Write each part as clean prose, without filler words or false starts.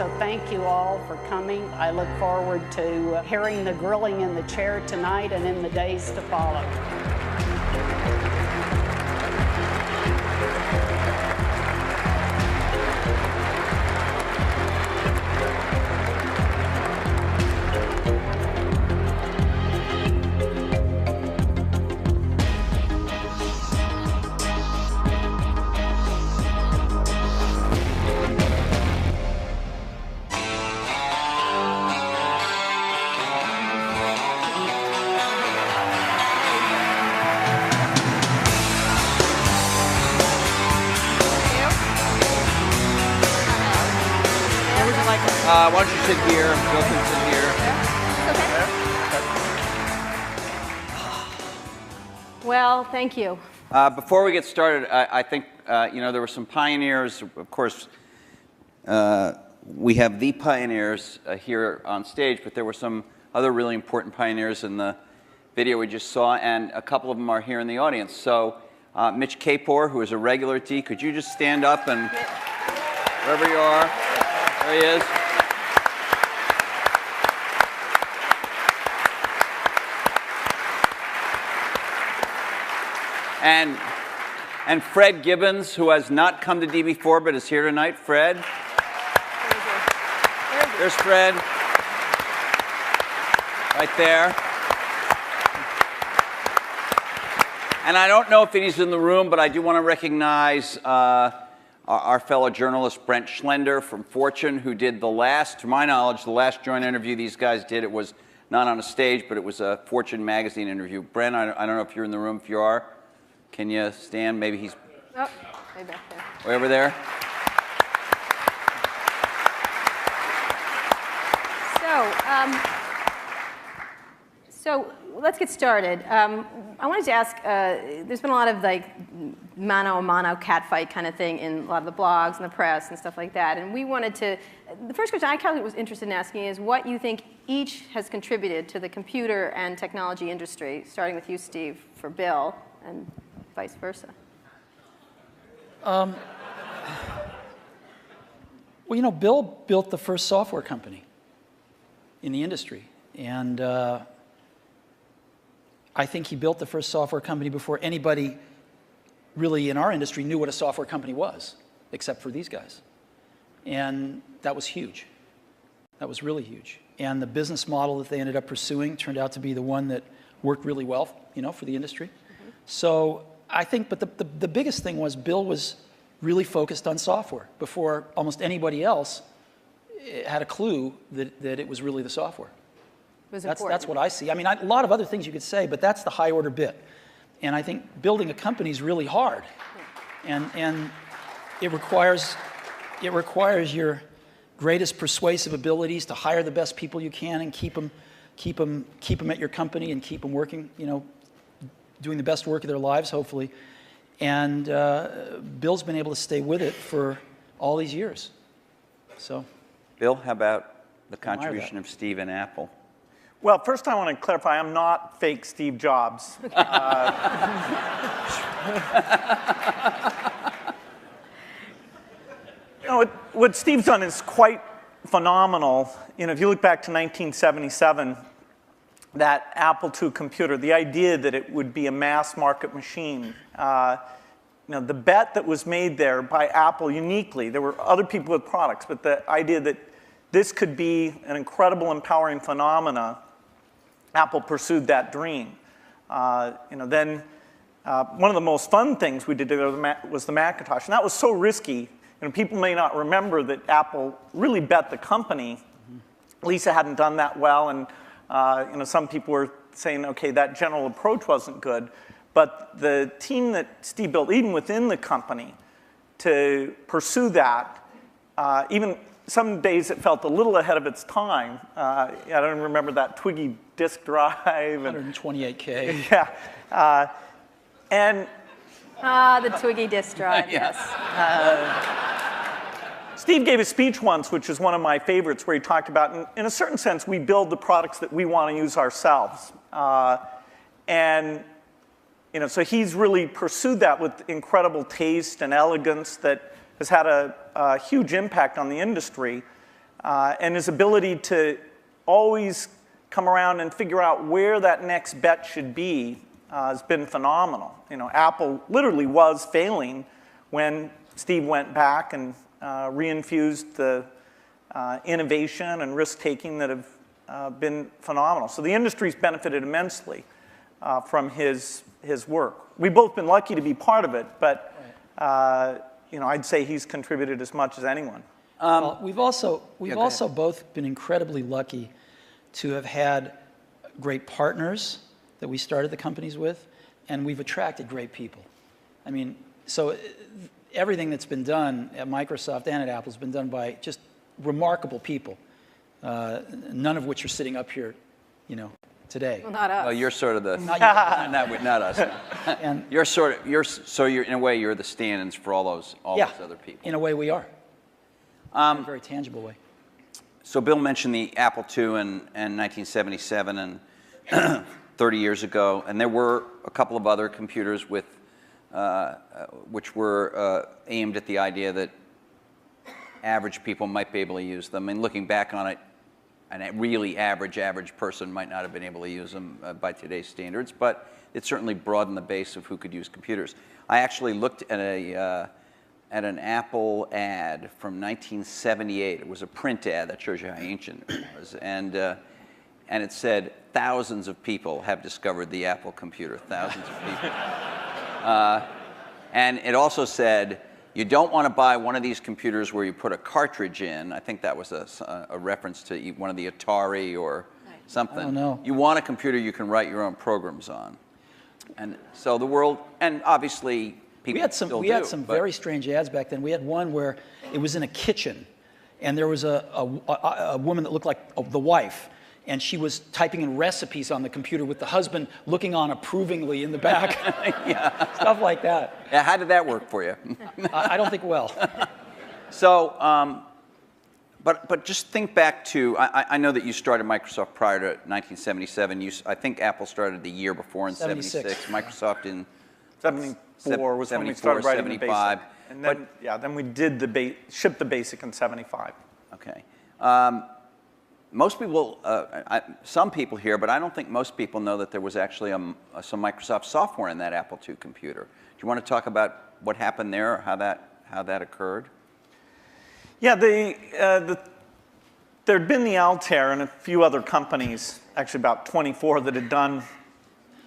So thank you all for coming. I look forward to hearing the grilling in the chair tonight and in the days to follow. Why don't you sit here? Bill can sit here. Okay. Well, thank you. Before we get started, I think you know, there were some pioneers. Of course, we have the pioneers here on stage, but there were some other really important pioneers in the video we just saw, and a couple of them are here in the audience. So, Mitch Kapor, who is a regular at D, could you just stand up and wherever you are, there he is. And Fred Gibbons, who has not come to D before but is here tonight. Fred. There's Fred. Right there. And I don't know if he's in the room, but I do want to recognize our fellow journalist Brent Schlender from Fortune, who did the last, to my knowledge, the last joint interview these guys did. It was not on a stage, but it was a Fortune magazine interview. Brent, I don't know if you're in the room. If you are, can you stand? Maybe he's Way back there. Way over there. So let's get started. I wanted to ask, there's been a lot of like mano-a-mano catfight kind of thing in a lot of the blogs and the press and stuff like that. And we wanted to, the first question I was interested in asking is what you think each has contributed to the computer and technology industry, starting with you, Steve, for Bill, and vice versa. Well, you know, Bill built the first software company in the industry. And I think he built the first software company before anybody really in our industry knew what a software company was, except for these guys. And that was huge. That was really huge. And the business model that they ended up pursuing turned out to be the one that worked really well, you know, for the industry. Mm-hmm. So I think, but the biggest thing was Bill was really focused on software before almost anybody else had a clue that it was really the software. That's what I see. I mean, a lot of other things you could say, but that's the high order bit. And I think building a company is really hard. And it requires your greatest persuasive abilities to hire the best people you can and keep them at your company and keep them working, you know, doing the best work of their lives, hopefully. And Bill's been able to stay with it for all these years. So, Bill, how about the contribution of Steve and Apple? Well, first I want to clarify, I'm not fake Steve Jobs. You know, what Steve's done is quite phenomenal. You know, if you look back to 1977, that Apple II computer, the idea that it would be a mass market machine, you know, the bet that was made there by Apple uniquely, there were other people with products, but the idea that this could be an incredible, empowering phenomena, Apple pursued that dream. You know, then one of the most fun things we did together was the Macintosh, and that was so risky. You know, people may not remember that Apple really bet the company. Lisa hadn't done that well, and you know, some people were saying, okay, that general approach wasn't good. But the team that Steve built, even within the company, to pursue that, even some days it felt a little ahead of its time. I don't remember that Twiggy disk drive. 128K. Yeah. The Twiggy disk drive, yes. Steve gave a speech once, which is one of my favorites, where he talked about, in a certain sense, we build the products that we want to use ourselves. And you know, so he's really pursued that with incredible taste and elegance that has had a huge impact on the industry. and his ability to always come around and figure out where that next bet should be has been phenomenal. You know, Apple literally was failing when Steve went back and reinfused the innovation and risk-taking that have been phenomenal. So the industry's benefited immensely from his work. We've both been lucky to be part of it, but you know, I'd say he's contributed as much as anyone. Well, we've also both been incredibly lucky to have had great partners that we started the companies with, and we've attracted great people. I mean, so everything that's been done at Microsoft and at Apple has been done by just remarkable people, none of which are sitting up here, you know, today. Well, not us. Well, you're sort of the Not not us. And You're in a way you're the stand-ins for all those other people. in a way we are. In a very tangible way. So Bill mentioned the Apple II in 1977 and 30 years ago, and there were a couple of other computers with which were aimed at the idea that average people might be able to use them. And looking back on it, a really average person might not have been able to use them by today's standards, but it certainly broadened the base of who could use computers. I actually looked at an Apple ad from 1978. It was a print ad that shows you how ancient it was, and it said thousands of people have discovered the Apple computer. Thousands of people, and it also said, you don't want to buy one of these computers where you put a cartridge in. I think that was a reference to one of the Atari or something. I don't know. You want a computer you can write your own programs on. And so the world, and obviously people We had some very strange ads back then. We had one where it was in a kitchen, and there was a woman that looked like the wife, and she was typing in recipes on the computer with the husband looking on approvingly in the back. Yeah. Stuff like that. Yeah, how did that work for you? I don't think well. So, but just think back to, I know that you started Microsoft prior to 1977. I think Apple started the year before in 76. Microsoft in 74 was when we started writing the 75. basic. And then, then we did shipped the basic in 75. Okay. Most people, some people here, but I don't think most people know that there was actually some Microsoft software in that Apple II computer. Do you want to talk about what happened there, or how that occurred? Yeah, there'd been the Altair and a few other companies, actually about 24, that had done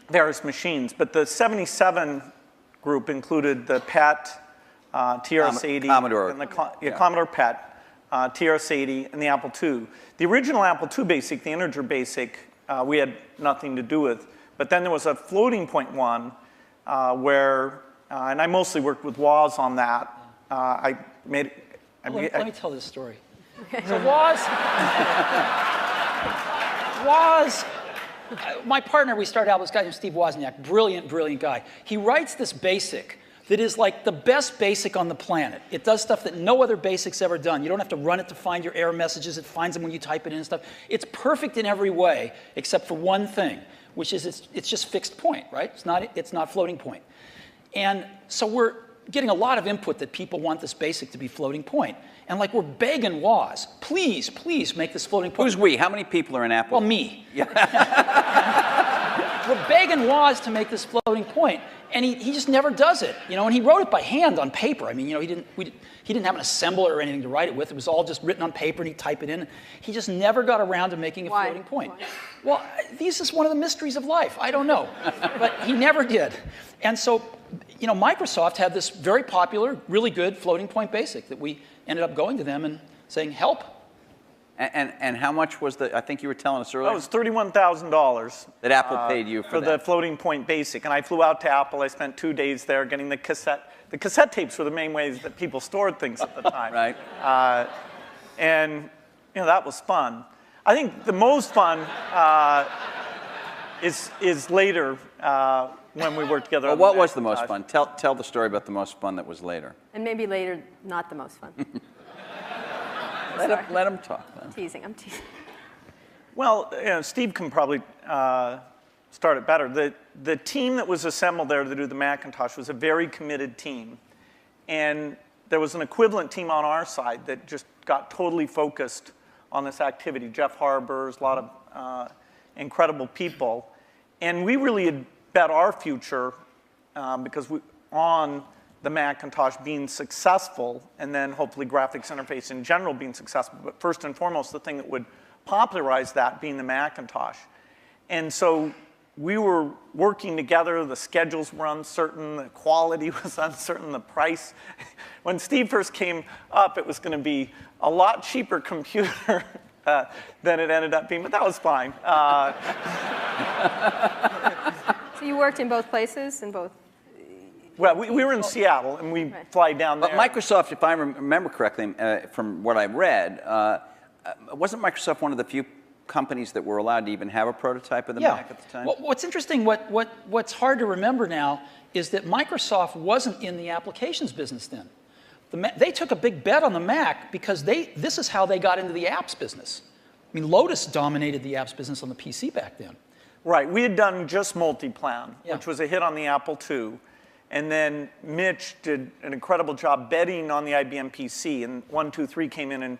various machines. But the 77 group included the PET, TRS-80, Commodore. and Commodore PET, TRS-80, and the Apple II. The original Apple II BASIC, the integer BASIC, we had nothing to do with. But then there was a floating point one where, and I mostly worked with Woz on that. Let me tell this story. So Woz, my partner, we started out with this guy named Steve Wozniak, brilliant guy. He writes this BASIC that is like the best BASIC on the planet. It does stuff that no other BASIC's ever done. You don't have to run it to find your error messages. It finds them when you type it in and stuff. It's perfect in every way, except for one thing, which is it's just fixed point, right? It's not floating point. And so we're getting a lot of input that people want this BASIC to be floating point. And like we're begging Woz, please make this floating point. Who's we? How many people are in Apple? Well, me. Yeah. We're begging Woz to make this floating point, and he just never does it, you know. And he wrote it by hand on paper. I mean, you know, he didn't have an assembler or anything to write it with. It was all just written on paper, and he'd type it in. He just never got around to making a floating point. Why? Well, this is one of the mysteries of life. I don't know, but he never did. And so, you know, Microsoft had this very popular, really good floating point BASIC that we ended up going to them and saying, help. And how much was I think you were telling us earlier? That was $31,000. That Apple paid you for that. the floating point BASIC. And I flew out to Apple. I spent 2 days there getting the cassette. The cassette tapes were the main ways that people stored things at the time. Right. And, you know, that was fun. I think the most fun is later when we worked together. Well, what was the most fun? Tell the story about the most fun that was later. And maybe later, not the most fun. Let him talk. Then. I'm teasing. Well, you know, Steve can probably start it better. The team that was assembled there to do the Macintosh was a very committed team. And there was an equivalent team on our side that just got totally focused on this activity. Jeff Harbers, a lot of incredible people. And we really had bet our future because on the Macintosh being successful, and then hopefully graphics interface in general being successful, but first and foremost, the thing that would popularize that being the Macintosh. And so we were working together, the schedules were uncertain, the quality was uncertain, the price. When Steve first came up, it was going to be a lot cheaper computer than it ended up being, but that was fine. So you worked in both places, in both? Well, we were in Seattle, and we fly down there. But Microsoft, if I remember correctly, from what I read, wasn't Microsoft one of the few companies that were allowed to even have a prototype of the Mac at the time? Well, what's interesting, what's hard to remember now, is that Microsoft wasn't in the applications business then. They took a big bet on the Mac because this is how they got into the apps business. I mean, Lotus dominated the apps business on the PC back then. Right. We had done just Multiplan, which was a hit on the Apple II. And then Mitch did an incredible job betting on the IBM PC, and 123 came in and,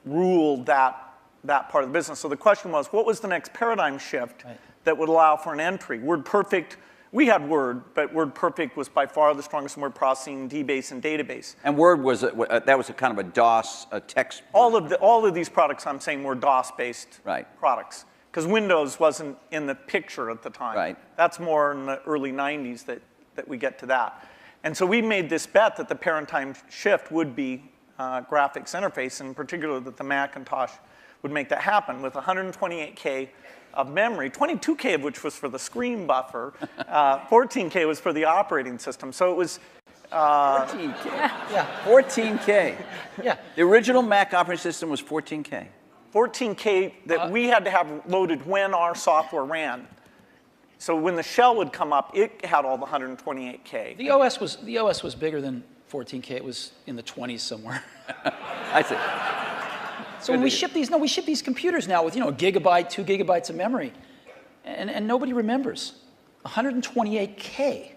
ruled that part of the business. So the question was, what was the next paradigm shift that would allow for an entry? WordPerfect, we had Word, but WordPerfect was by far the strongest in word processing, DBase, and database. And Word was that was a kind of a DOS, a text. All of these products I'm saying were DOS-based products, because Windows wasn't in the picture at the time. Right. That's more in the early 90s that we get to that. And so we made this bet that the paradigm shift would be graphics interface, and in particular that the Macintosh would make that happen with 128K of memory, 22K of which was for the screen buffer, 14K was for the operating system. So it was 14K. Yeah. 14K. Yeah. The original Mac operating system was 14K. 14K that we had to have loaded when our software ran. So when the shell would come up, it had all the 128K. The OS was bigger than 14K. It was in the 20s somewhere. I see. So when we ship these computers now with a gigabyte, 2 gigabytes of memory, and nobody remembers 128K.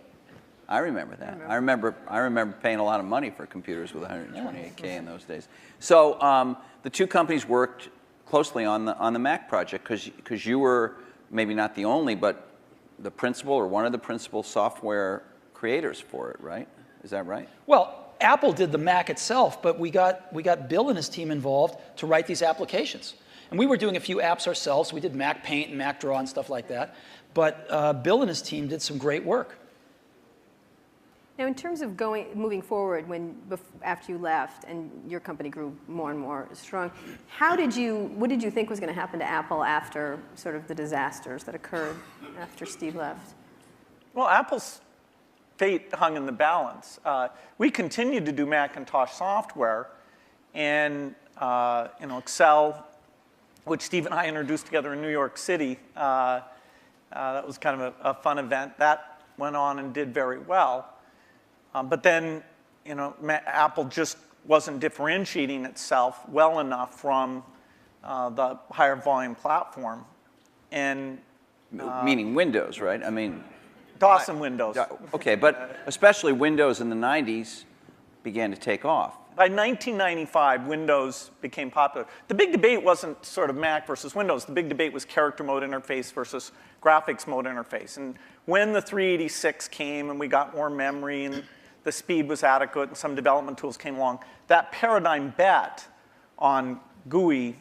I remember that. I remember paying a lot of money for computers with 128K in those days. So the two companies worked closely on the Mac project because you were maybe not the only, but the principal or one of the principal software creators for it, right? Is that right? Well, Apple did the Mac itself, but we got Bill and his team involved to write these applications. And we were doing a few apps ourselves. We did Mac Paint and Mac Draw and stuff like that. But Bill and his team did some great work. Now, in terms of moving forward, after you left and your company grew more and more strong, what did you think was going to happen to Apple after sort of the disasters that occurred after Steve left? Well, Apple's fate hung in the balance. We continued to do Macintosh software, and Excel, which Steve and I introduced together in New York City. That was kind of a fun event. That went on and did very well. But then, Apple just wasn't differentiating itself well enough from the higher volume platform. And meaning Windows, right? I mean, DOS and Windows. Okay, but especially Windows in the 90s began to take off. By 1995, Windows became popular. The big debate wasn't sort of Mac versus Windows. The big debate was character mode interface versus graphics mode interface. And when the 386 came and we got more memory and the speed was adequate and some development tools came along, that paradigm bet on GUI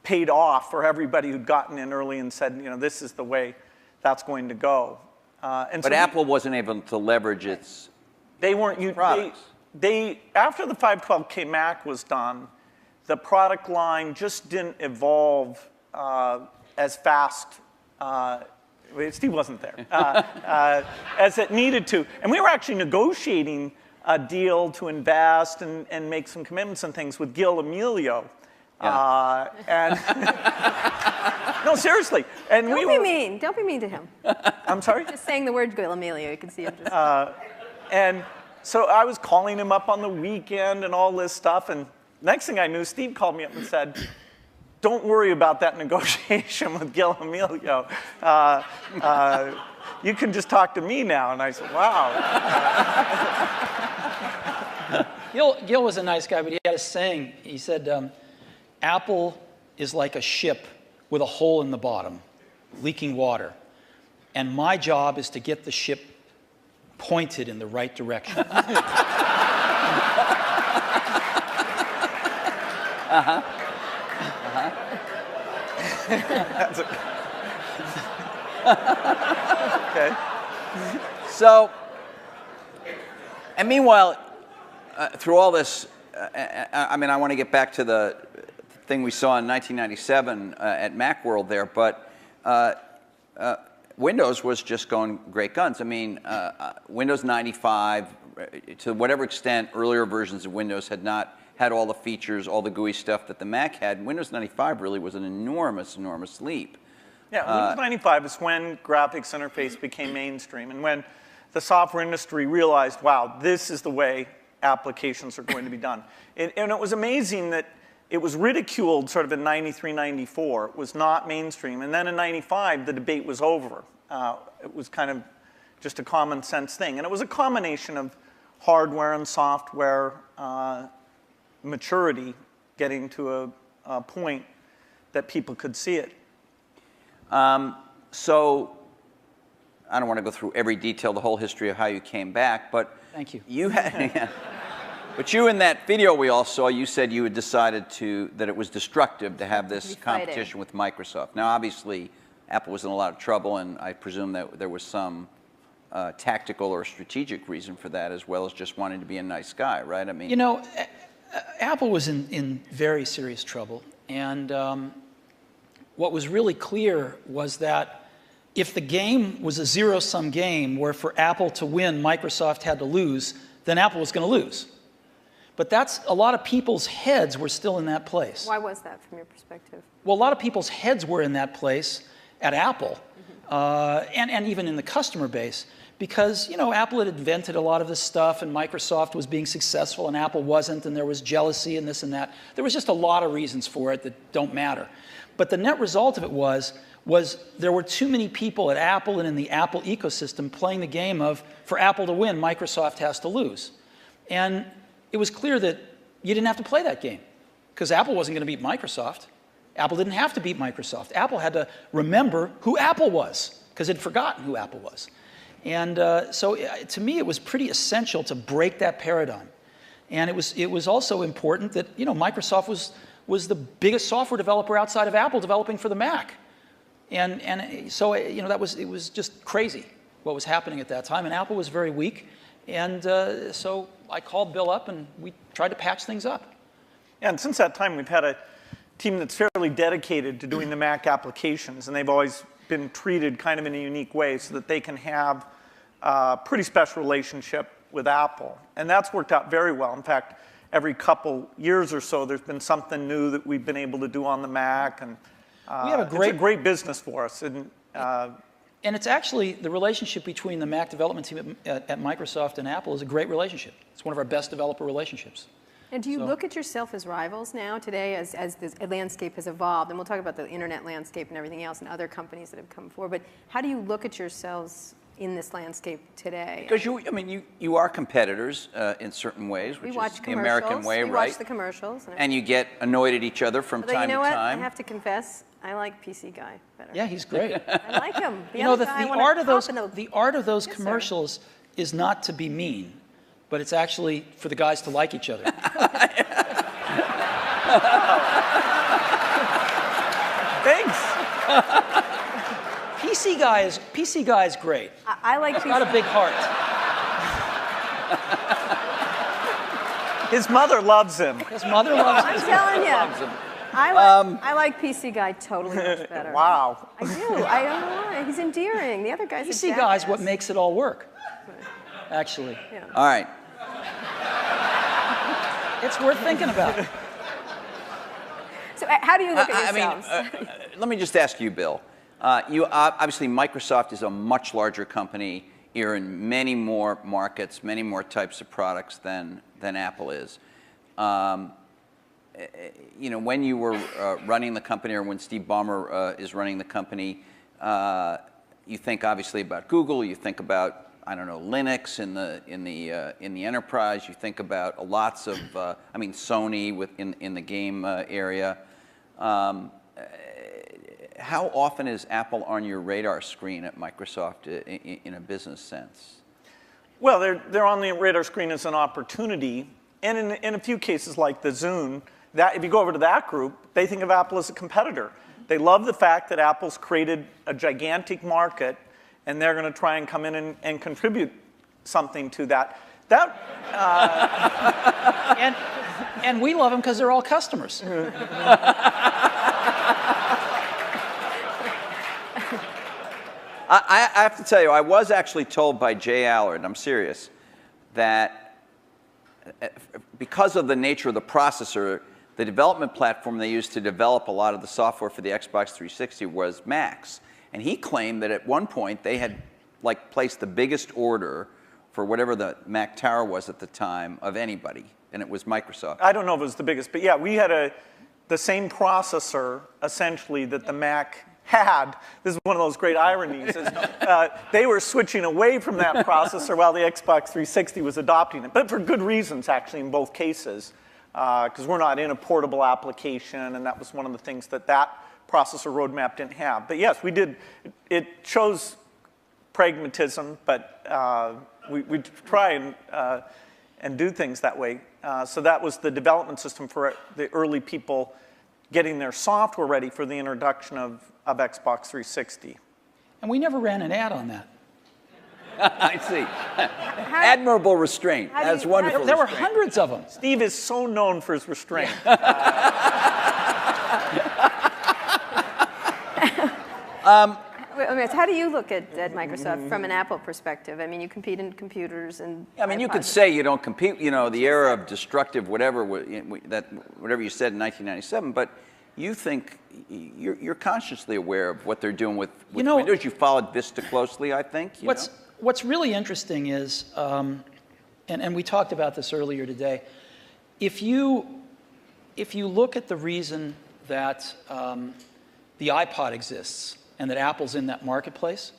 paid off for everybody who'd gotten in early and said, this is the way that's going to go. But Apple wasn't able to leverage its products. After the 512K Mac was done, the product line just didn't evolve as fast. Steve wasn't there, as it needed to. And we were actually negotiating a deal to invest and make some commitments and things with Gil Amelio. Yeah. No, seriously. And Don't be mean. Don't be mean to him. I'm sorry? Just saying the word Gil Amelio, you can see him just... And so I was calling him up on the weekend and all this stuff. And next thing I knew, Steve called me up and said, don't worry about that negotiation with Gil Amelio. You can just talk to me now. And I said, wow. Gil was a nice guy, but he had a saying. He said, Apple is like a ship with a hole in the bottom, leaking water. And my job is to get the ship pointed in the right direction. Okay. So, and meanwhile, through all this, I mean, I want to get back to the thing we saw in 1997 at Macworld there, but Windows was just going great guns. I mean, Windows 95, to whatever extent earlier versions of Windows had not had all the features, all the GUI stuff that the Mac had, Windows 95 really was an enormous, enormous leap. Yeah, Windows 95 is when graphics interface became mainstream and when the software industry realized, wow, this is the way applications are going to be done. And it was amazing that it was ridiculed sort of in 93, 94. It was not mainstream. And then in 95, the debate was over. It was kind of just a common sense thing. And it was a combination of hardware and software maturity getting to a point that people could see it. So I don't want to go through every detail, the whole history of how you came back, but Thank you. You had, but you in that video we all saw, you said you had decided that it was destructive to have this competition with Microsoft. Now, obviously, Apple was in a lot of trouble, and I presume that there was some tactical or strategic reason for that, as well as just wanting to be a nice guy, right? I mean, you know, Apple was in very serious trouble, and what was really clear was that if the game was a zero-sum game where for Apple to win, Microsoft had to lose, then Apple was going to lose. But that's, a lot of people's heads were still in that place. Why was that from your perspective? Well, a lot of people's heads were in that place at Apple, and even in the customer base, because, you know, Apple had invented a lot of this stuff, and Microsoft was being successful, and Apple wasn't, and there was jealousy and this and that. There was just a lot of reasons for it that don't matter. But the net result of it was there were too many people at Apple and in the Apple ecosystem playing the game of, for Apple to win, Microsoft has to lose. And it was clear that you didn't have to play that game, because Apple wasn't going to beat Microsoft. Apple didn't have to beat Microsoft. Apple had to remember who Apple was, because it had forgotten who Apple was. And so to me, it was pretty essential to break that paradigm. And it was also important that, you know, Microsoft was the biggest software developer outside of Apple developing for the Mac. And so, you know, it was just crazy what was happening at that time. And Apple was very weak. And so I called Bill up, and we tried to patch things up. Yeah, and since that time, we've had a team that's fairly dedicated to doing the Mac applications, and they've always been treated kind of in a unique way so that they can have a pretty special relationship with Apple. And that's worked out very well. In fact, every couple years or so, there's been something new that we've been able to do on the Mac, and we have it's a great business for us. And it's actually, the relationship between the Mac development team at Microsoft and Apple is a great relationship. It's one of our best developer relationships. And do you look at yourself as rivals now today as this landscape has evolved? And we'll talk about the internet landscape and everything else and other companies that have come forward. But how do you look at yourselves in this landscape today? because you are competitors in certain ways, which is the American way, right? We watch the commercials. And you get annoyed at each other from time to time. You know what? I have to confess, I like PC Guy better. Yeah, he's great. I like him. You know, the art of those commercials is not to be mean, but it's actually for the guys to like each other. Thanks. PC Guy is great. I like PC. Got a big heart. His mother loves him. His mother loves him. I'm telling you. Loves him. I like PC Guy totally much better. Wow. I do. I don't know why. He's endearing. The other guy's a PC Guy's what makes it all work, actually. Yeah. All right. It's worth thinking about. So how do you look at yourselves? Let me just ask you, Bill. Obviously, Microsoft is a much larger company. You're in many more markets, many more types of products than Apple is. You know, when you were running the company, or when Steve Ballmer is running the company, you think obviously about Google. You think about, I don't know, Linux in the enterprise. You think about lots of, I mean, Sony in the game area. How often is Apple on your radar screen at Microsoft in a business sense? Well, they're on the radar screen as an opportunity. And in a few cases like the Zune, that, if you go over to that group, they think of Apple as a competitor. They love the fact that Apple's created a gigantic market, and they're going to try and come in and contribute something to that. And we love them because they're all customers. I have to tell you, I was actually told by Jay Allard, I'm serious, that because of the nature of the processor, the development platform they used to develop a lot of the software for the Xbox 360 was Macs. And he claimed that at one point they had like placed the biggest order for whatever the Mac Tower was at the time of anybody, and it was Microsoft. I don't know if it was the biggest, but yeah, we had the same processor, essentially, that the Mac had. This is one of those great ironies. Is, they were switching away from that processor while the Xbox 360 was adopting it, but for good reasons, actually, in both cases, because we're not in a portable application, and that was one of the things that processor roadmap didn't have. But yes, we did. It shows pragmatism, but we try and do things that way. So that was the development system for the early people getting their software ready for the introduction of Xbox 360. And we never ran an ad on that. I see. Admirable restraint. That's wonderful. There were hundreds of them. Steve is so known for his restraint. How do you look at Microsoft from an Apple perspective? I mean, you compete in computers and I mean, you iPods. could say you don't compete, you know, the era of destructive whatever, whatever you said in 1997, but you think you're consciously aware of what they're doing with Windows. You followed Vista closely, I think. What's really interesting is, and we talked about this earlier today, if you look at the reason that the iPod exists and that Apple's in that marketplace,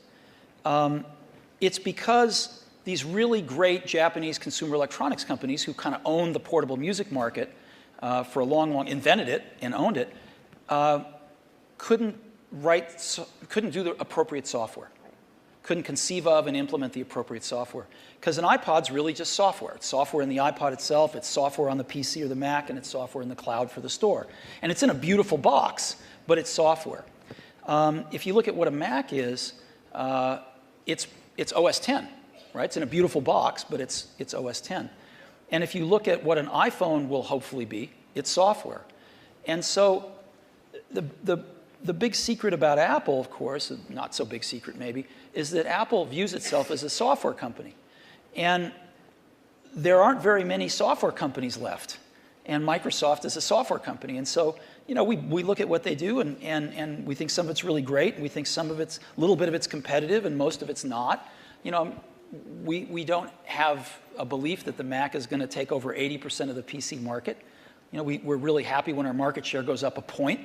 it's because these really great Japanese consumer electronics companies who kind of owned the portable music market for a long, invented it and owned it, couldn't do the appropriate software, couldn't conceive of and implement the appropriate software. Because an iPod's really just software. It's software in the iPod itself, it's software on the PC or the Mac, and it's software in the cloud for the store. And it's in a beautiful box, but it's software. If you look at what a Mac is, it's OS 10, right? It's in a beautiful box, but it's OS 10. And if you look at what an iPhone will hopefully be, it's software. And so the big secret about Apple, of course, not so big secret maybe, is that Apple views itself as a software company. And there aren't very many software companies left. And Microsoft is a software company. And so, you know, we look at what they do and we think some of it's really great. And we think some of it's, a little bit of it's competitive and most of it's not. You know, we don't have a belief that the Mac is going to take over 80% of the PC market. You know, we're really happy when our market share goes up a point.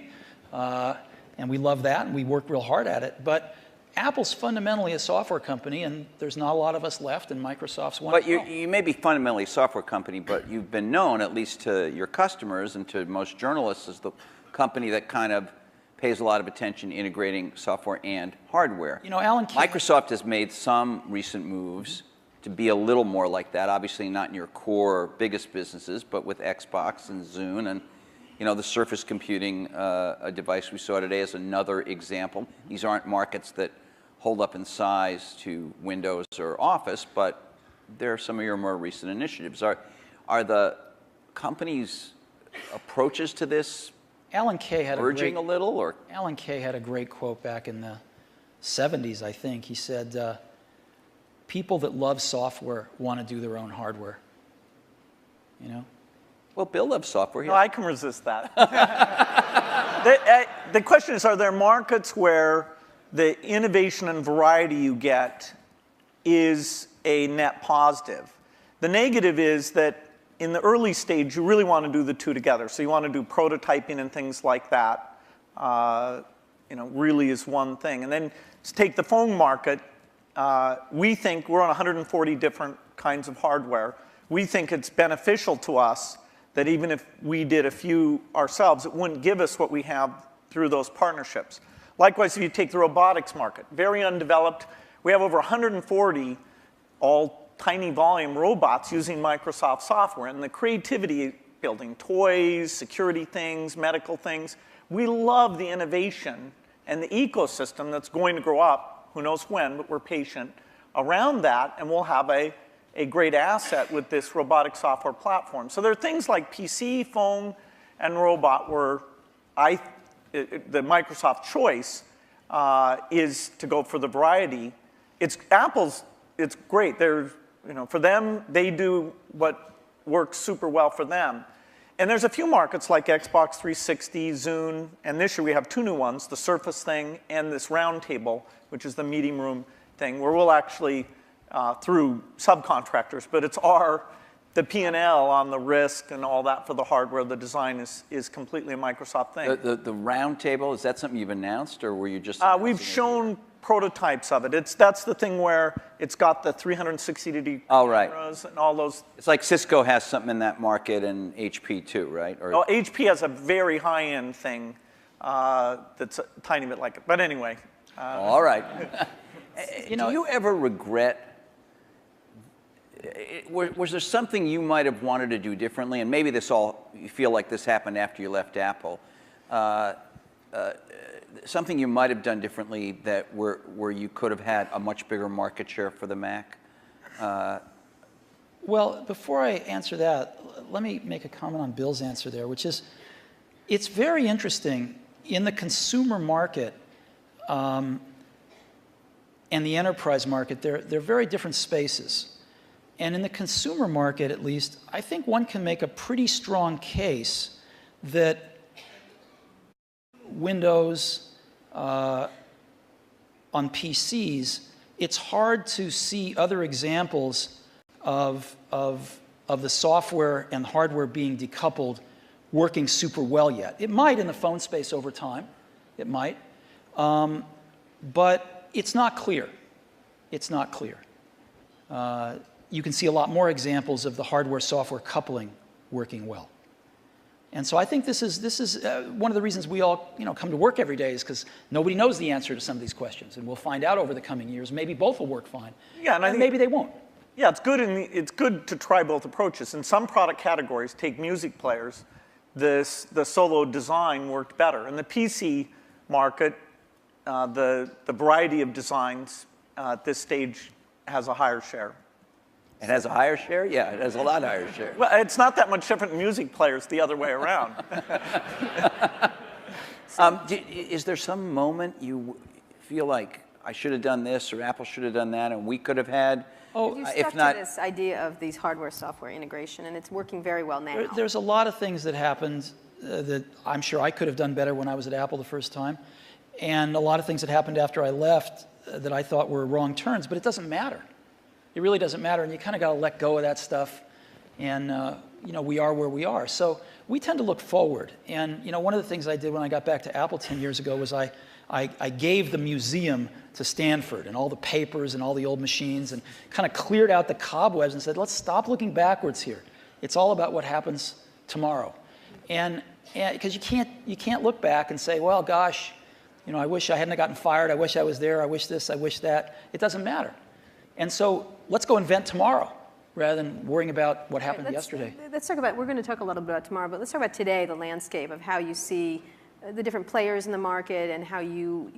And we love that and we work real hard at it. But Apple's fundamentally a software company, and there's not a lot of us left, and Microsoft's one. But you may be fundamentally a software company, but you've been known, at least to your customers and to most journalists, as the company that kind of pays a lot of attention integrating software and hardware. You know, Alan Kay, Microsoft has made some recent moves to be a little more like that. Obviously, not in your core biggest businesses, but with Xbox and Zune and, you know, the Surface Computing a device we saw today is another example. These aren't markets that hold up in size to Windows or Office, but they're some of your more recent initiatives. Are the company's approaches to this Alan Kay had urging a little? Or? Alan Kay had a great quote back in the 70s, I think. He said, people that love software want to do their own hardware. You know? Well, Bill loves software. No, I can resist that. The question is, are there markets where the innovation and variety you get is a net positive? The negative is that in the early stage, you really want to do the two together. So you want to do prototyping and things like that, you know, really is one thing. And then to take the phone market, we think we're on 140 different kinds of hardware. We think it's beneficial to us that even if we did a few ourselves, it wouldn't give us what we have through those partnerships. Likewise, if you take the robotics market, very undeveloped. We have over 140 all tiny volume robots using Microsoft software, and the creativity, building toys, security things, medical things. We love the innovation and the ecosystem that's going to grow up, who knows when, but we're patient around that, and we'll have a great asset with this robotic software platform. So there are things like PC, phone, and robot where the Microsoft choice is to go for the variety. Apple's great. They're, for them, they do what works super well for them. And there's a few markets like Xbox 360, Zune, and this year we have 2 new ones, the Surface thing and this round table, which is the meeting room thing, where we'll actually, through subcontractors, but it's the P&L on the risk and all that for the hardware. The design is completely a Microsoft thing. The round table, is that something you've announced, or were you just? We've shown prototypes of it. That's the thing where it's got the 360-degree cameras and all those. It's like Cisco has something in that market, and HP too, right? Or oh, HP has a very high-end thing that's a tiny bit like it. But anyway. All right. Do you ever regret? Was there something you might have wanted to do differently? And maybe you feel like this happened after you left Apple. Something you might have done differently where you could have had a much bigger market share for the Mac? Well, before I answer that, let me make a comment on Bill's answer there, which is, it's very interesting in the consumer market and the enterprise market. They're very different spaces. And in the consumer market, at least, I think one can make a pretty strong case that Windows on PCs, it's hard to see other examples of the software and hardware being decoupled working super well yet. It might in the phone space over time. It might. But it's not clear. It's not clear. You can see a lot more examples of the hardware-software coupling working well. And so I think this is one of the reasons we all come to work every day, is because nobody knows the answer to some of these questions. And we'll find out over the coming years. Maybe both will work fine. Yeah, and I think maybe they won't. Yeah, it's good to try both approaches. In some product categories, take music players, the solo design worked better. In the PC market, the variety of designs at this stage has a higher share. It has a higher share? Yeah, it has a lot higher share. Well, it's not that much different in music players the other way around. Is there some moment you feel like I should have done this, or Apple should have done that, and we could have had? Oh, you stuck to this idea of these hardware-software integration, and it's working very well now. There's a lot of things that happened that I'm sure I could have done better when I was at Apple the first time, and a lot of things that happened after I left that I thought were wrong turns, but it doesn't matter. It really doesn't matter, and you kind of got to let go of that stuff, and we are where we are. So we tend to look forward, and one of the things I did when I got back to Apple 10 years ago was I gave the museum to Stanford and all the papers and all the old machines, and kind of cleared out the cobwebs and said, let's stop looking backwards here. It's all about what happens tomorrow, and because you can't look back and say, well, gosh, I wish I hadn't gotten fired. I wish I was there. I wish this. I wish that. It doesn't matter. And so let's go invent tomorrow rather than worrying about what happened yesterday. Let's talk about, we're going to talk a little bit about tomorrow, but let's talk about today, the landscape of how you see the different players in the market and how you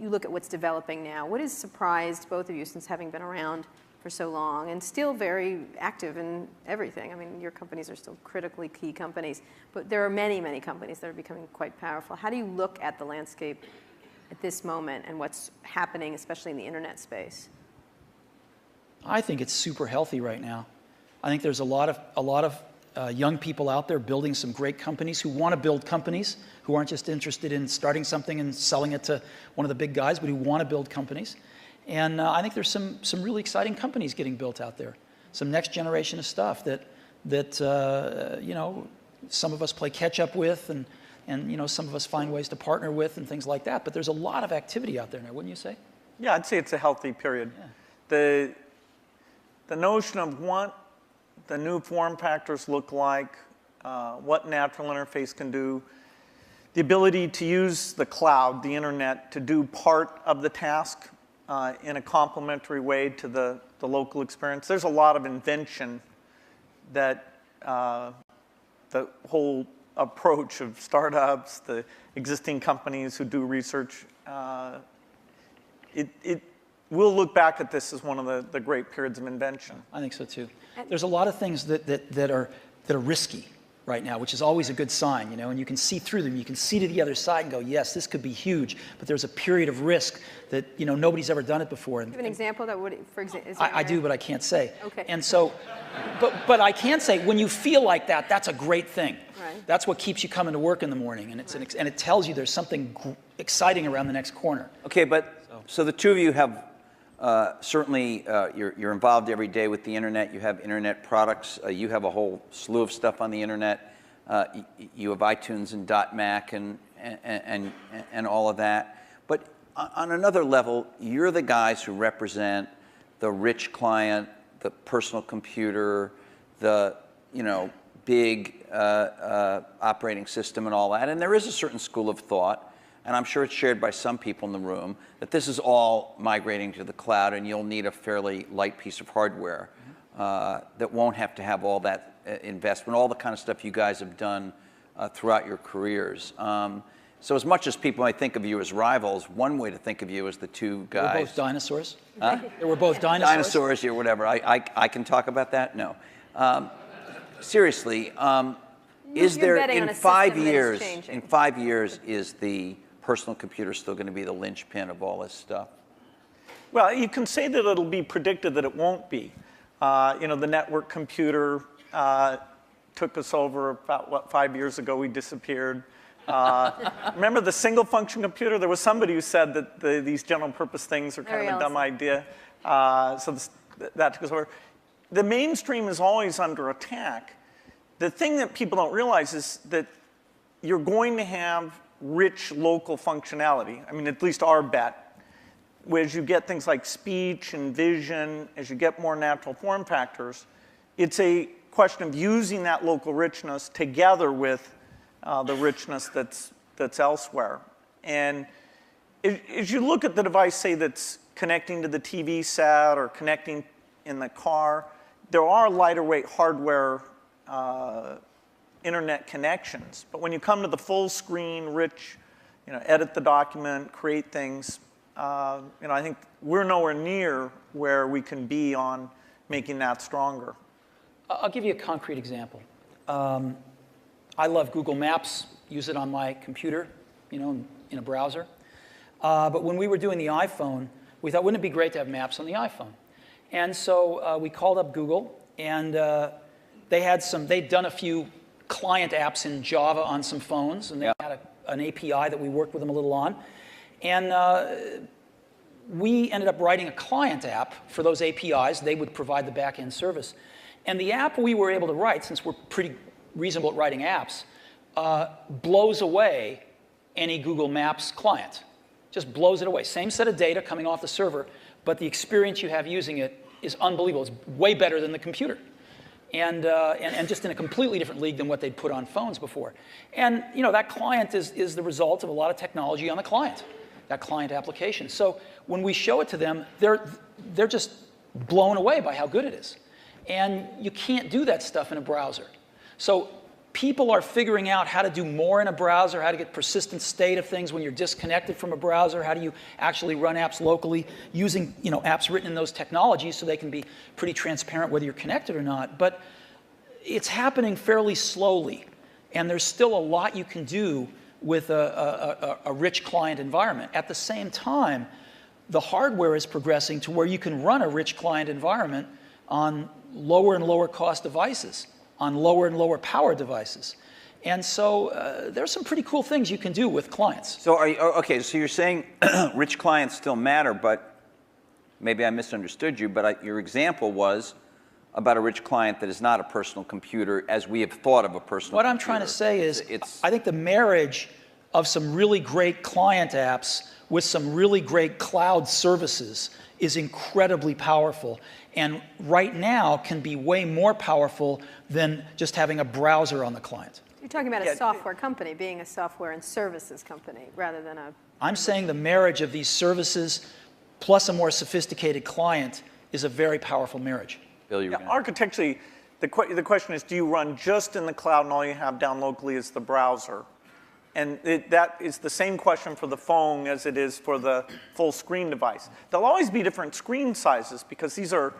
look at what's developing now. What has surprised both of you since having been around for so long and still very active in everything? I mean, your companies are still critically key companies, but there are many, many companies that are becoming quite powerful. How do you look at the landscape at this moment and what's happening, especially in the internet space? I think it's super healthy right now. I think there's a lot of young people out there building some great companies who want to build companies, who aren't just interested in starting something and selling it to one of the big guys, but who want to build companies. And I think there's some really exciting companies getting built out there, some next generation of stuff that some of us play catch up with, and some of us find ways to partner with and things like that. But there's a lot of activity out there now, wouldn't you say? Yeah, I'd say it's a healthy period. Yeah. The notion of what the new form factors look like, what natural interface can do, the ability to use the cloud, the internet, to do part of the task in a complementary way to the local experience. There's a lot of invention that the whole approach of startups, the existing companies who do research, we'll look back at this as one of the great periods of invention. I think so too. There's a lot of things that are risky right now, which is always a good sign, you know, and you can see through them. You can see to the other side and go, yes, this could be huge, but there's a period of risk that, you know, nobody's ever done it before. Do you have an example that would, for example? I do, but I can't say. Okay. And so, but I can say, when you feel like that, that's a great thing. Right. That's what keeps you coming to work in the morning, and and it tells you there's something exciting around the next corner. Okay, but so the two of you have certainly you're involved every day with the internet. You have internet products. You have a whole slew of stuff on the internet. You have iTunes and .Mac and all of that. But on another level, you're the guys who represent the rich client, the personal computer, the big operating system and all that. And there is a certain school of thought, and I'm sure it's shared by some people in the room, that this is all migrating to the cloud and you'll need a fairly light piece of hardware that won't have to have all that investment, all the kind of stuff you guys have done throughout your careers. So as much as people might think of you as rivals, one way to think of you as the two guys. We're both dinosaurs. Huh? They were both dinosaurs. Dinosaurs or whatever. I can talk about that? No. Seriously, is there in 5 years, is the personal computer still going to be the linchpin of all this stuff? Well, you can say that it'll be predicted that it won't be. The network computer took us over about, 5 years ago, we disappeared. Remember the single function computer? There was somebody who said that these general purpose things are kind of a dumb idea. So that took us over. The mainstream is always under attack. The thing that people don't realize is that you're going to have rich local functionality. I mean, at least our bet. As you get things like speech and vision, as you get more natural form factors, it's a question of using that local richness together with the richness that's elsewhere. And as you look at the device, say, that's connecting to the TV set or connecting in the car, there are lighter weight hardware internet connections. But when you come to the full screen, rich, edit the document, create things, I think we're nowhere near where we can be on making that stronger. I'll give you a concrete example. I love Google Maps, use it on my computer, in a browser. But when we were doing the iPhone, we thought, wouldn't it be great to have maps on the iPhone? And so we called up Google, and they'd done a few client apps in Java on some phones, and they had an API that we worked with them a little on. And we ended up writing a client app for those APIs. They would provide the back-end service. And the app we were able to write, since we're pretty reasonable at writing apps, blows away any Google Maps client. Just blows it away. Same set of data coming off the server, but the experience you have using it is unbelievable. It's way better than the computer. And just in a completely different league than what they'd put on phones before. And that client is the result of a lot of technology on the client, that client application. So when we show it to them, they're just blown away by how good it is. And you can't do that stuff in a browser. So people are figuring out how to do more in a browser, how to get persistent state of things when you're disconnected from a browser, how do you actually run apps locally using apps written in those technologies so they can be pretty transparent whether you're connected or not. But it's happening fairly slowly, and there's still a lot you can do with a rich client environment. At the same time, the hardware is progressing to where you can run a rich client environment on lower and lower cost devices, on lower and lower power devices. And so there's some pretty cool things you can do with clients. So so you're saying rich clients still matter, but maybe I misunderstood you, but your example was about a rich client that is not a personal computer as we have thought of a personal computer. What I'm trying to say is I think the marriage of some really great client apps with some really great cloud services is incredibly powerful, and right now can be way more powerful than just having a browser on the client. You're talking about a software company being a software and services company rather than a... I'm saying the marriage of these services plus a more sophisticated client is a very powerful marriage. Bill, you were gonna... Architecturally, the question is, do you run just in the cloud and all you have down locally is the browser? And that is the same question for the phone as it is for the full screen device. There'll always be different screen sizes because these are,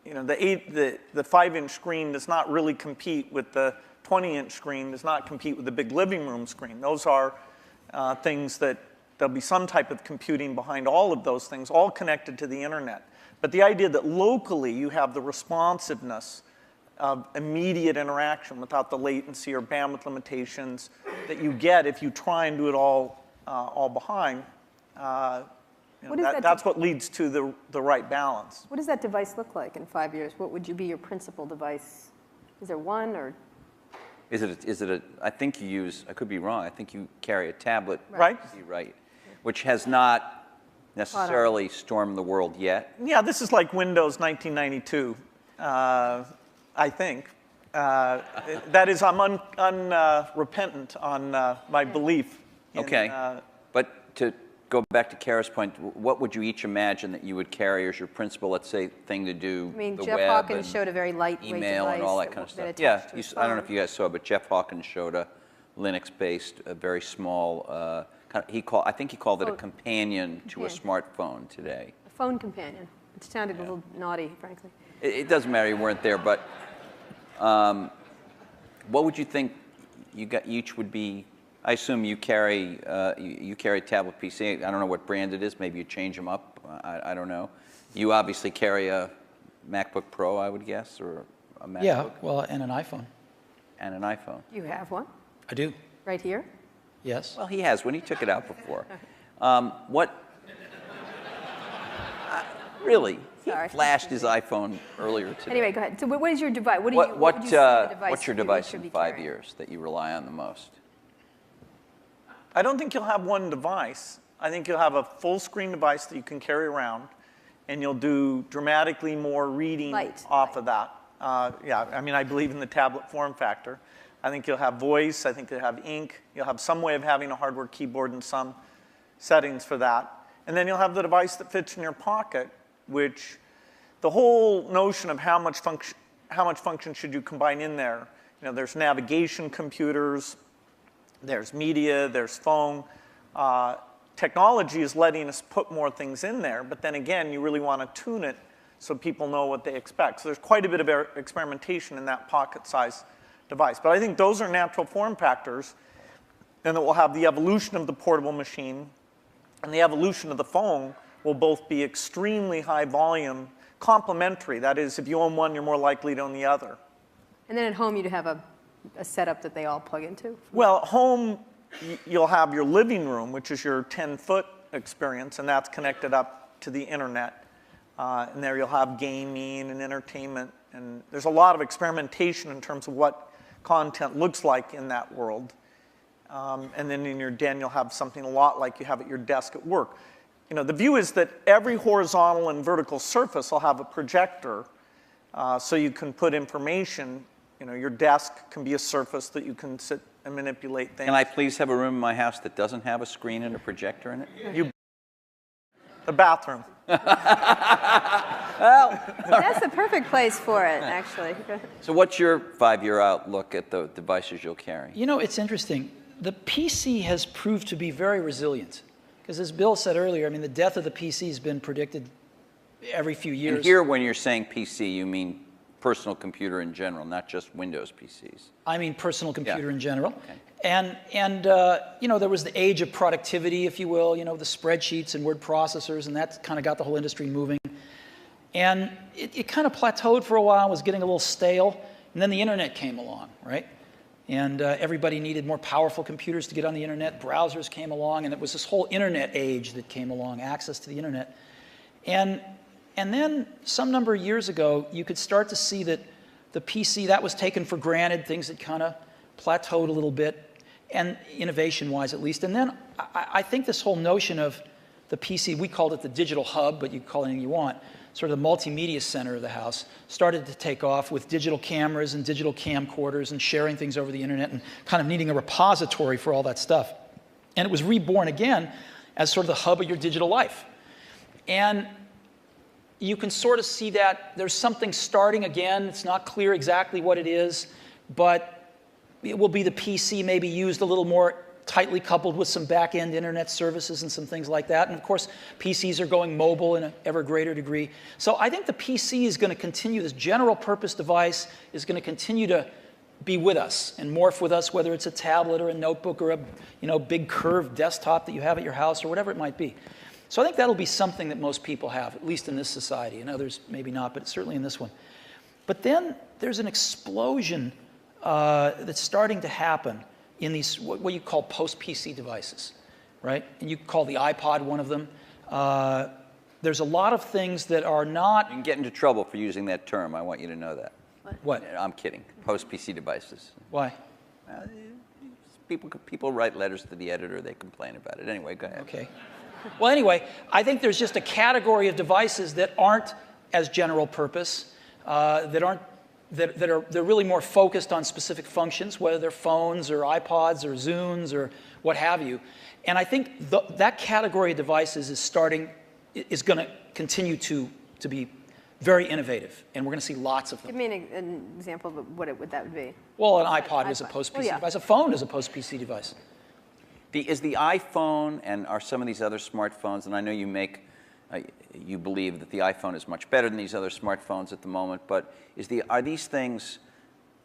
you know, the 5-inch screen does not really compete with the 20-inch screen, does not compete with the big living room screen. Those are things that there'll be some type of computing behind all of those things, all connected to the internet. But the idea that locally you have the responsiveness of immediate interaction without the latency or bandwidth limitations that you get if you try and do it all behind, that's what leads to the right balance. What does that device look like in 5 years? What would be your principal device? Is there one or? Is it a, I think you use, I could be wrong, I think you carry a tablet. Right. Right. Which has not necessarily stormed the world yet. Yeah, this is like Windows 1992, I think. That is, I'm unrepentant on my belief. Okay. But to go back to Kara's point, what would you each imagine that you would carry as your principal, let's say, thing to do? I mean, the Jeff web Hawkins and showed a very lightweight email device and all that kind of stuff. Yeah, I don't know if you guys saw, but Jeff Hawkins showed a Linux-based, a very small, I think he called it a companion to a smartphone today. A phone companion. It sounded a little naughty, frankly. It doesn't matter, you weren't there, but what would you think each would be? I assume you carry a tablet PC. I don't know what brand it is. Maybe you change them up. I don't know. You obviously carry a MacBook Pro, I would guess, or a MacBook. Yeah, well, and an iPhone. And an iPhone. You have one? I do. Right here? Yes. Well, he has when he took it out before. Really? Sorry. He flashed his iPhone earlier today. Anyway, go ahead. So what is your device? What would you say the device what's your really device should in be 5 carrying? years that you rely on the most? I don't think you'll have one device. I think you'll have a full screen device that you can carry around, and you'll do dramatically more reading off of that. Yeah, I mean, I believe in the tablet form factor. I think you'll have voice. I think you'll have ink. You'll have some way of having a hardware keyboard and some settings for that. And then you'll have the device that fits in your pocket, which the whole notion of how much function should you combine in there. You know, there's navigation computers, there's media, there's phone. Technology is letting us put more things in there, but then again, you really want to tune it so people know what they expect. So there's quite a bit of experimentation in that pocket-sized device. But I think those are natural form factors, and that we'll have the evolution of the portable machine and the evolution of the phone will both be extremely high volume, complementary. That is, if you own one, you're more likely to own the other. And then at home, you'd have a setup that they all plug into? Well, at home, you'll have your living room, which is your 10-foot experience, and that's connected up to the internet. And there you'll have gaming and entertainment. And there's a lot of experimentation in terms of what content looks like in that world. And then in your den, you'll have something a lot like you have at your desk at work. You know, the view is that every horizontal and vertical surface will have a projector, so you can put information. You know, your desk can be a surface that you can sit and manipulate things. Can I please have a room in my house that doesn't have a screen and a projector in it? The bathroom. Well, That's the perfect place for it, actually. so what's your 5-year outlook at the devices you'll carry? You know, it's interesting. The PC has proved to be very resilient. Because as Bill said earlier, I mean, the death of the PC has been predicted every few years. And here, when you're saying PC, you mean personal computer in general, not just Windows PCs. I mean personal computer in general. Okay. And you know, there was the age of productivity, if you will, you know, the spreadsheets and word processors, and that kind of got the whole industry moving. And it kind of plateaued for a while, was getting a little stale, and then the internet came along, right? And everybody needed more powerful computers to get on the internet. Browsers came along, and it was this whole internet age that came along, access to the internet. And then some number of years ago, you could start to see that the PC, that was taken for granted. Things had kind of plateaued a little bit, and innovation-wise at least. And then I think this whole notion of the PC, we called it the digital hub, but you can call it anything you want. sort of the multimedia center of the house, started to take off with digital cameras and digital camcorders and sharing things over the internet and kind of needing a repository for all that stuff. And it was reborn again as sort of the hub of your digital life. And you can sort of see that there's something starting again. It's not clear exactly what it is, but it will be the PC maybe used a little more tightly coupled with some back-end internet services and some things like that. And of course, PCs are going mobile in an ever greater degree. So I think the PC is going to continue, this general purpose device is going to continue to be with us and morph with us, whether it's a tablet or a notebook or a big curved desktop that you have at your house or whatever it might be. So I think that'll be something that most people have, at least in this society. In others, maybe not, but certainly in this one. But then there's an explosion that's starting to happen in these, what you call post-PC devices, right? And you call the iPod one of them. There's a lot of things that are not... You can get into trouble for using that term. I want you to know that. What? I'm kidding. Post-PC devices. Why? People write letters to the editor. They complain about it. Anyway, go ahead. Okay. Well, anyway, I think there's just a category of devices that aren't as general purpose, they're really more focused on specific functions, whether they're phones or iPods or Zunes or what have you. And I think that category of devices is going to continue to be very innovative, and we're going to see lots of them. Give me an example of what that would be. Well, an iPod is a post-PC device. A phone is a post-PC device. Is the iPhone and are some of these other smartphones, and I know you believe that the iPhone is much better than these other smartphones at the moment, but are these things,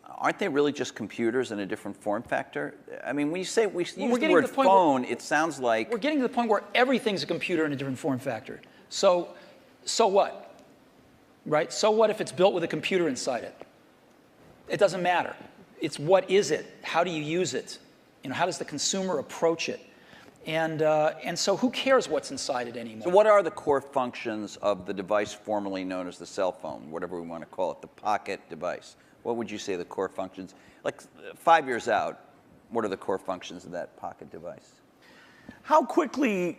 aren't they really just computers in a different form factor? I mean, when you say, we use the word phone, it sounds like... We're getting to the point where everything's a computer in a different form factor. So what? Right? So what if it's built with a computer inside it? It doesn't matter. It's what is it? How do you use it? How does the consumer approach it? And so who cares what's inside it anymore? So what are the core functions of the device formerly known as the cell phone, whatever we want to call it, the pocket device? What would you say the core functions? Like 5 years out, what are the core functions of that pocket device? How quickly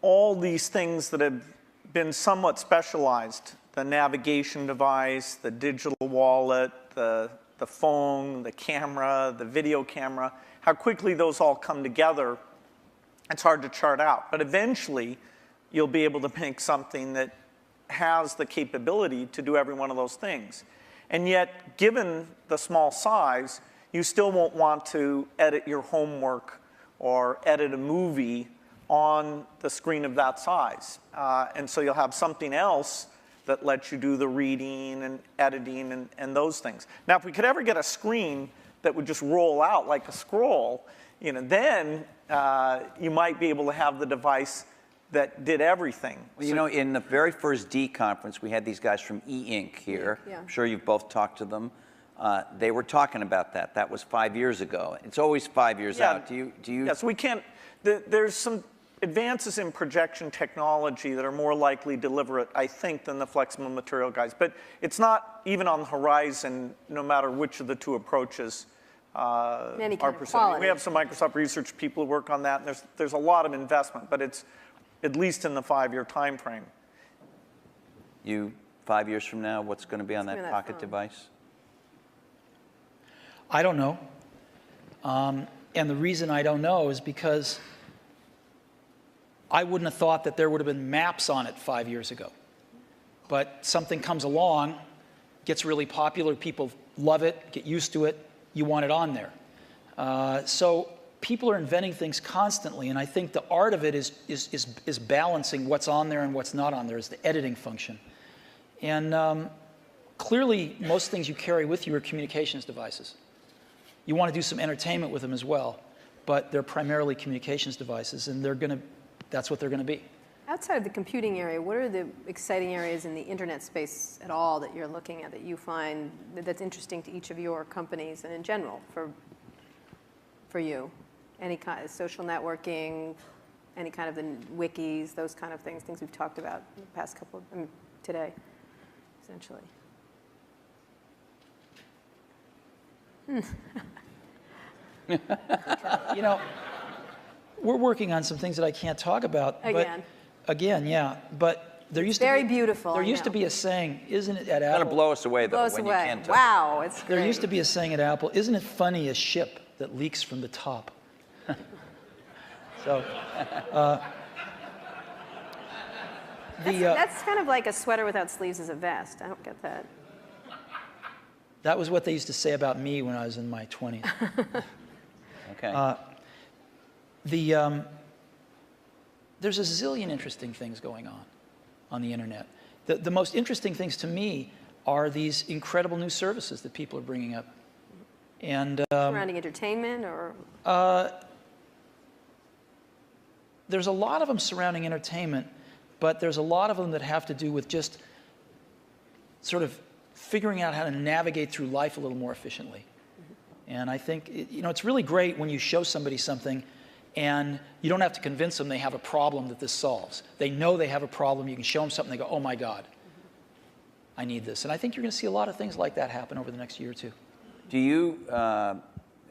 all these things that have been somewhat specialized, the navigation device, the digital wallet, the phone, the camera, the video camera, how quickly those all come together, it's hard to chart out. But eventually, you'll be able to make something that has the capability to do every one of those things. And yet, given the small size, you still won't want to edit your homework or edit a movie on the screen of that size. And so you'll have something else that lets you do the reading and editing and those things. Now, if we could ever get a screen that would just roll out like a scroll, then you might be able to have the device that did everything. Well, in the very first D conference, we had these guys from E-Ink here. Yeah. I'm sure you've both talked to them. They were talking about that. That was 5 years ago. It's always 5 years out. Do you? Yes, we can't. There's some advances in projection technology that are more likely to deliver it, I think, than the flexible material guys. But it's not even on the horizon, no matter which of the two approaches are pursuing. We have some Microsoft research people who work on that, and there's a lot of investment, but it's at least in the 5-year time frame. 5 years from now, what's going to be on that pocket device? I don't know. And the reason I don't know is because I wouldn't have thought that there would have been maps on it 5 years ago. But something comes along, gets really popular, people love it, get used to it, you want it on there. So people are inventing things constantly, and I think the art of it is balancing what's on there and what's not on there, is the editing function. And clearly, most things you carry with you are communications devices. You want to do some entertainment with them as well, but they're primarily communications devices, and that's what they're going to be. Outside of the computing area, what are the exciting areas in the internet space at all that you're looking at that you find that's interesting to each of your companies and in general for you? Any kind of social networking, any kind of the wikis, those kind of things we've talked about in the past today, essentially. We're working on some things that I can't talk about. Again. Again, yeah. But there used very to be, beautiful. There I used to know. be a saying, isn't it, at It's gonna Apple? blow us away though Blows when away. you can't. Wow, it's There great. used to be a saying at Apple, isn't it funny a ship that leaks from the top? So, That's kind of like a sweater without sleeves as a vest. I don't get that. that was what they used to say about me when I was in my 20s. Okay. There's a zillion interesting things going on the internet. The most interesting things to me are these incredible new services that people are bringing up. And Surrounding entertainment or? there's a lot of them surrounding entertainment, but there's a lot of them that have to do with just sort of figuring out how to navigate through life a little more efficiently. And I think, it's really great when you show somebody something and you don't have to convince them they have a problem that this solves. They know they have a problem. You can show them something, they go, oh my God, I need this. And I think you're going to see a lot of things like that happen over the next year or two. Do you,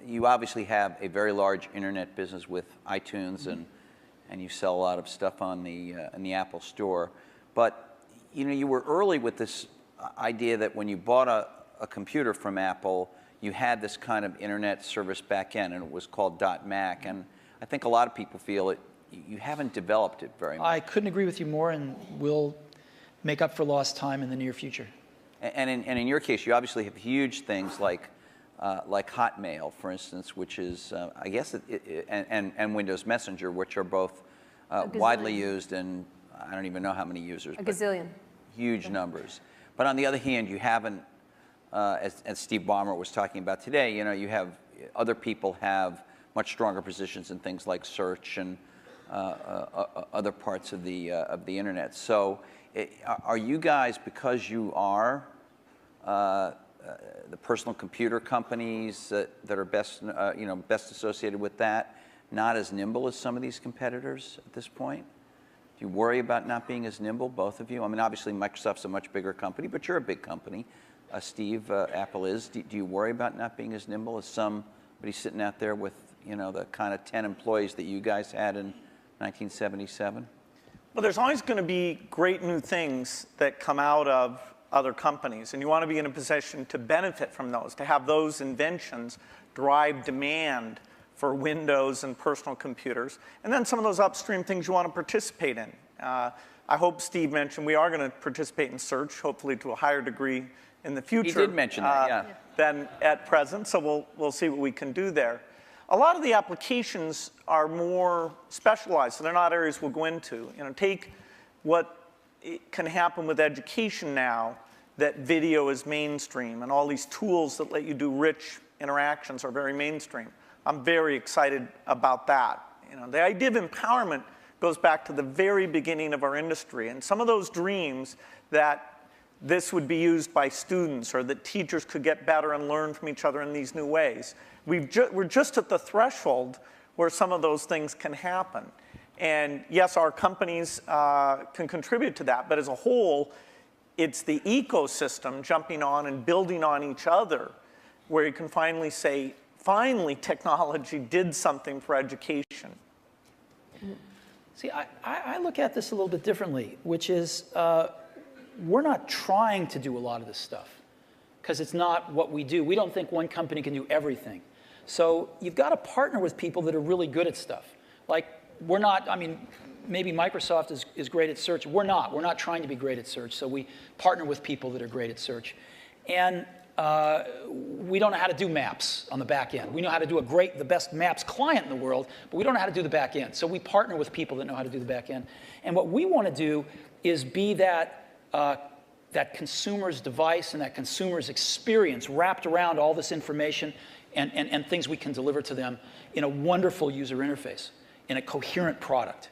you obviously have a very large internet business with iTunes and you sell a lot of stuff on in the Apple Store, but you were early with this idea that when you bought a computer from Apple, you had this kind of internet service back end, and it was called .Mac, and I think a lot of people feel you haven't developed it very much. I couldn't agree with you more, and we'll make up for lost time in the near future. And in your case, you obviously have huge things like Hotmail, for instance, which is, I guess, and Windows Messenger, which are both widely used, and I don't even know how many users. A gazillion. Huge numbers. But on the other hand, you haven't, as Steve Ballmer was talking about today, you have other people have much stronger positions in things like search and other parts of the internet. So, are you guys, because you are the personal computer companies that are best associated with that, not as nimble as some of these competitors at this point? Do you worry about not being as nimble, both of you? I mean, obviously Microsoft's a much bigger company, but you're a big company. Steve, Apple is. Do you worry about not being as nimble as somebody sitting out there with, the kind of 10 employees that you guys had in 1977? Well, there's always going to be great new things that come out of other companies, and you want to be in a position to benefit from those, to have those inventions drive demand for Windows and personal computers, and then some of those upstream things you want to participate in. I hope Steve mentioned we are going to participate in search, hopefully to a higher degree in the future. He did mention that, yeah. Than at present, so we'll see what we can do there. A lot of the applications are more specialized, so they're not areas we'll go into. Take what can happen with education now, that video is mainstream, and all these tools that let you do rich interactions are very mainstream. I'm very excited about that. The idea of empowerment goes back to the very beginning of our industry, and some of those dreams that this would be used by students or that teachers could get better and learn from each other in these new ways. We're just at the threshold where some of those things can happen. And yes, our companies can contribute to that, but as a whole, it's the ecosystem jumping on and building on each other where you can finally say, finally, technology did something for education. See, I look at this a little bit differently, which is we're not trying to do a lot of this stuff because it's not what we do. We don't think one company can do everything. So you've got to partner with people that are really good at stuff. Like, we're not, maybe Microsoft is great at search. We're not trying to be great at search, so we partner with people that are great at search. And we don't know how to do maps on the back end. We know how to do the best maps client in the world, but we don't know how to do the back end. So we partner with people that know how to do the back end. And what we want to do is be that consumer's device and that consumer's experience wrapped around all this information and things we can deliver to them in a wonderful user interface, in a coherent product.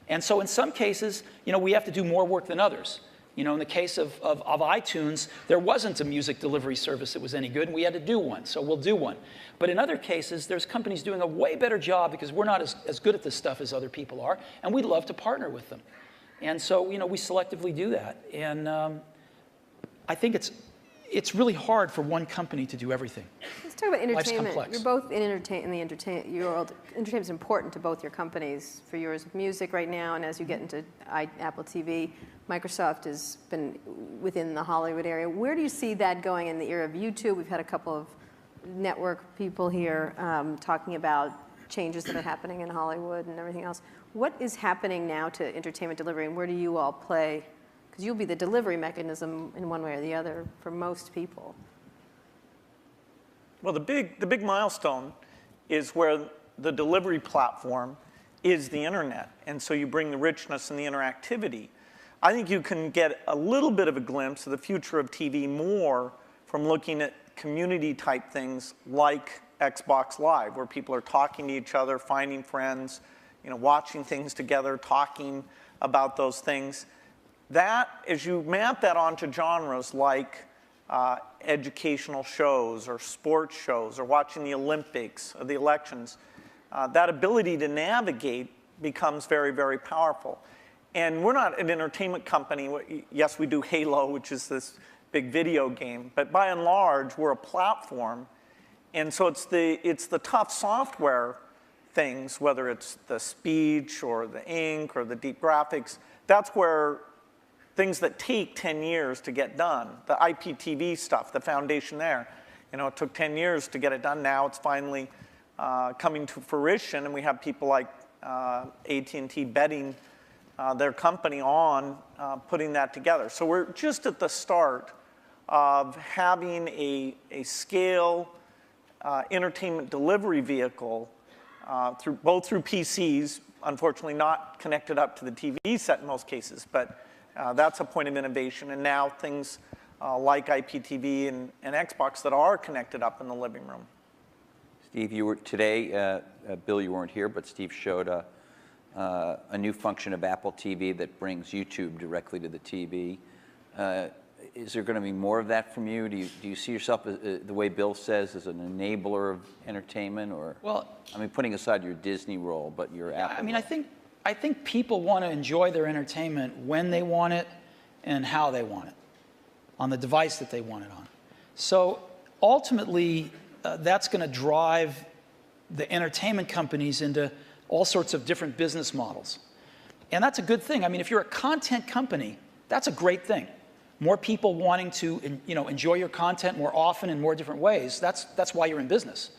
And so in some cases, we have to do more work than others. In the case of iTunes, there wasn't a music delivery service that was any good, and we had to do one, so we'll do one. But in other cases, there's companies doing a way better job because we're not as good at this stuff as other people are, and we'd love to partner with them. And so, we selectively do that. And I think it's really hard for one company to do everything. Let's talk about entertainment. complex. You're both in the entertainment world. Entertainment is important to both your companies. For yours with music right now, and as you get into Apple TV, Microsoft has been within the Hollywood area. Where do you see that going in the era of YouTube? We've had a couple of network people here talking about changes that are happening in Hollywood and everything else. What is happening now to entertainment delivery, and where do you all play? Because you'll be the delivery mechanism in one way or the other for most people. Well, the big milestone is where the delivery platform is the internet. And so you bring the richness and the interactivity. I think you can get a little bit of a glimpse of the future of TV more from looking at community type things like Xbox Live, where people are talking to each other, finding friends, watching things together, talking about those things. That, as you map that onto genres like educational shows or sports shows or watching the Olympics or the elections, that ability to navigate becomes very, very powerful. And we're not an entertainment company. Yes, we do Halo, which is this big video game, but by and large, we're a platform. And so it's the tough software things, whether it's the speech or the ink or the deep graphics, that's where things that take 10 years to get done, the IPTV stuff, the foundation there, it took 10 years to get it done. Now it's finally coming to fruition, and we have people like AT&T betting their company on putting that together. So we're just at the start of having a scale entertainment delivery vehicle both through PCs, unfortunately not connected up to the TV set in most cases, but that's a point of innovation. And now things like IPTV and Xbox that are connected up in the living room. Steve, you were today, Bill, you weren't here, but Steve showed a new function of Apple TV that brings YouTube directly to the TV. Is there going to be more of that from you? Do you see yourself, the way Bill says, as an enabler of entertainment? Or, well, I mean, putting aside your Disney role, but your Apple I mean, role. I think people want to enjoy their entertainment when they want it and how they want it, on the device that they want it on. So ultimately, that's going to drive the entertainment companies into all sorts of different business models. And that's a good thing. I mean, if you're a content company, that's a great thing. More people wanting to enjoy your content more often in more different ways, that's why you're in business.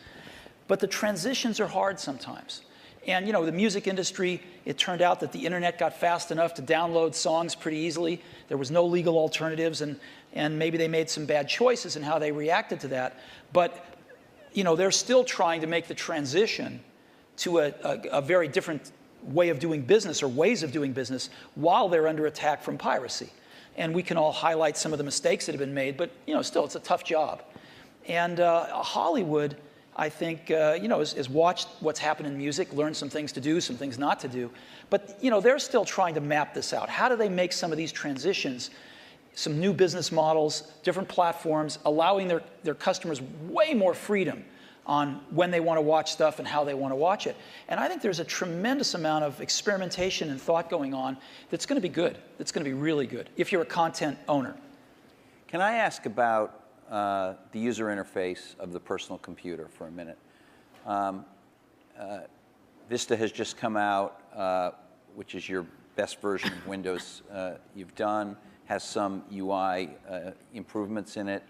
But the transitions are hard sometimes. And the music industry, it turned out that the internet got fast enough to download songs pretty easily. There was no legal alternatives, and maybe they made some bad choices in how they reacted to that. But they're still trying to make the transition to a very different way of doing business or ways of doing business while they're under attack from piracy. And we can all highlight some of the mistakes that have been made, but still, it's a tough job. And Hollywood, I think, has watched what's happened in music, learned some things to do, some things not to do. But they're still trying to map this out. How do they make some of these transitions, some new business models, different platforms, allowing their customers way more freedom on when they want to watch stuff and how they want to watch it. And I think there's a tremendous amount of experimentation and thought going on that's going to be good. That's going to be really good if you're a content owner. Can I ask about the user interface of the personal computer for a minute? Vista has just come out, which is your best version of Windows you've done, has some UI improvements in it.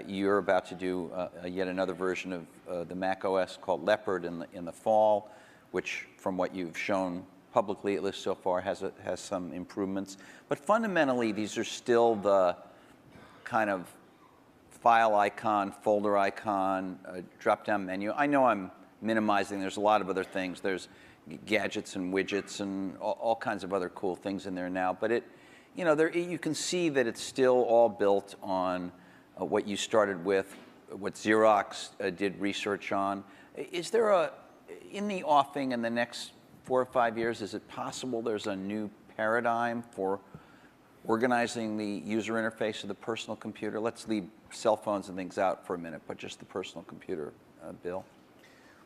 You're about to do yet another version of the Mac OS called Leopard in the fall, which, from what you've shown publicly, at least so far, has some improvements. But fundamentally, these are still the kind of file icon, folder icon, drop-down menu. I know I'm minimizing. There's a lot of other things. There's gadgets and widgets and all kinds of other cool things in there now. But you can see that it's still all built on what you started with, what Xerox did research on. Is there in the offing in the next 4 or 5 years, is it possible there's a new paradigm for organizing the user interface of the personal computer? Let's leave cell phones and things out for a minute, but just the personal computer, Bill.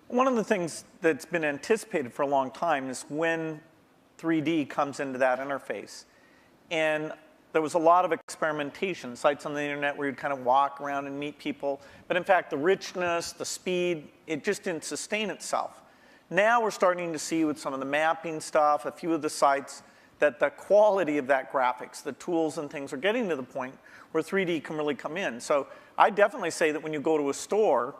One of the things that's been anticipated for a long time is when 3D comes into that interface. And there was a lot of experimentation, sites on the internet where you'd kind of walk around and meet people. But in fact, the richness, the speed, it just didn't sustain itself. Now we're starting to see with some of the mapping stuff, a few of the sites, that the quality of that graphics, the tools and things are getting to the point where 3D can really come in. So I definitely say that when you go to a store,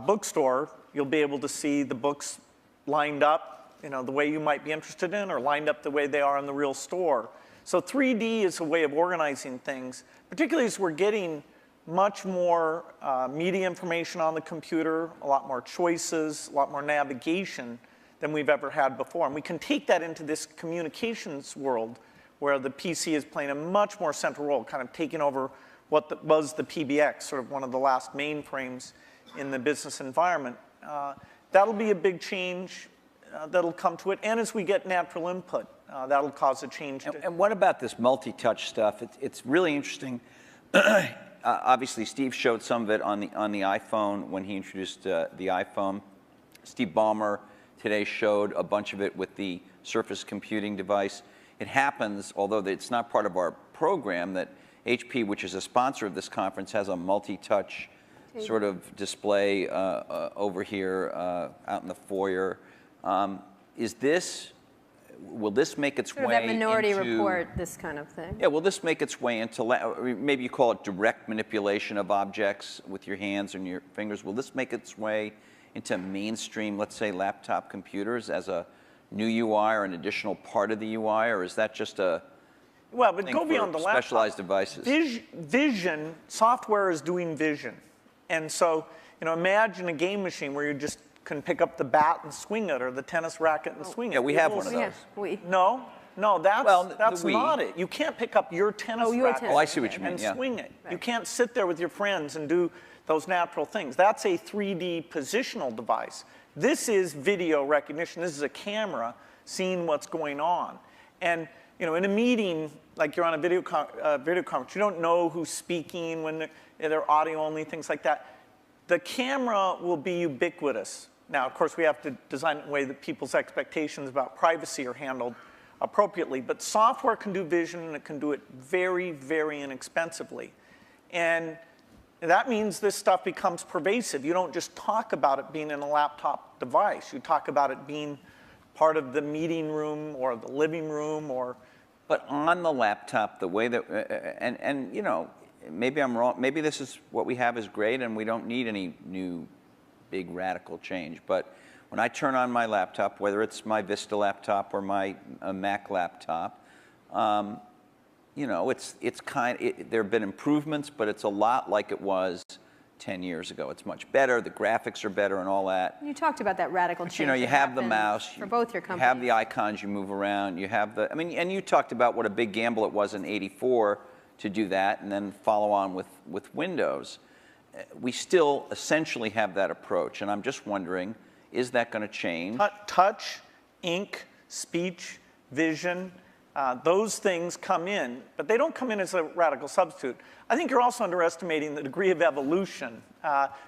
bookstore, you'll be able to see the books lined up, you know, the way you might be interested in, or lined up the way they are in the real store. So 3D is a way of organizing things, particularly as we're getting much more media information on the computer, a lot more choices, a lot more navigation than we've ever had before. And we can take that into this communications world where the PC is playing a much more central role, kind of taking over what was the PBX, sort of one of the last mainframes in the business environment. That'll be a big change that'll come to it. And as we get natural input, that'll cause a change. And what about this multi-touch stuff? It's really interesting. Obviously, Steve showed some of it on the iPhone when he introduced the iPhone. Steve Ballmer today showed a bunch of it with the Surface computing device. It happens, although it's not part of our program, that HP, which is a sponsor of this conference, has a multi-touch sort of display over here out in the foyer. Will this make its way that Minority into, Report, this kind of thing? Yeah, will this make its way into, maybe you call it direct manipulation of objects with your hands and your fingers. Will this make its way into mainstream, let's say, laptop computers as a new UI or an additional part of the UI, or is that just a well, but go beyond the laptop. Specialized devices? Vision, software is doing vision. And so, you know, imagine a game machine where you just can pick up the bat and swing it, or the tennis racket and swing it. Yeah, we have one of those. Yeah, No, that's the Wii. not it. You can't pick up your tennis racket Oh, I see what you mean, and yeah. swing it. Right. You can't sit there with your friends and do those natural things. That's a 3D positional device. This is video recognition. This is a camera seeing what's going on. And you know, in a meeting, like you're on a video conference, you don't know who's speaking when they're audio only, things like that. The camera will be ubiquitous. Now, of course, we have to design it in a way that people's expectations about privacy are handled appropriately. But software can do vision, and it can do it very, very inexpensively. And that means this stuff becomes pervasive. You don't just talk about it being in a laptop device. You talk about it being part of the meeting room or the living room or... But on the laptop, the way that, and you know, maybe I'm wrong, maybe this is what we have is great and we don't need any new big radical change. But when I turn on my laptop, whether it's my Vista laptop or my Mac laptop, you know, there have been improvements, but it's a lot like it was 10 years ago. It's much better, the graphics are better and all that. You talked about that radical change. You know, you have the mouse, for both your companies. You have the icons you move around, you have the, I mean, and you talked about what a big gamble it was in '84 to do that and then follow on with Windows. We still essentially have that approach, and I'm just wondering, is that going to change? Touch, ink, speech, vision, those things come in, but they don't come in as a radical substitute. I think you're also underestimating the degree of evolution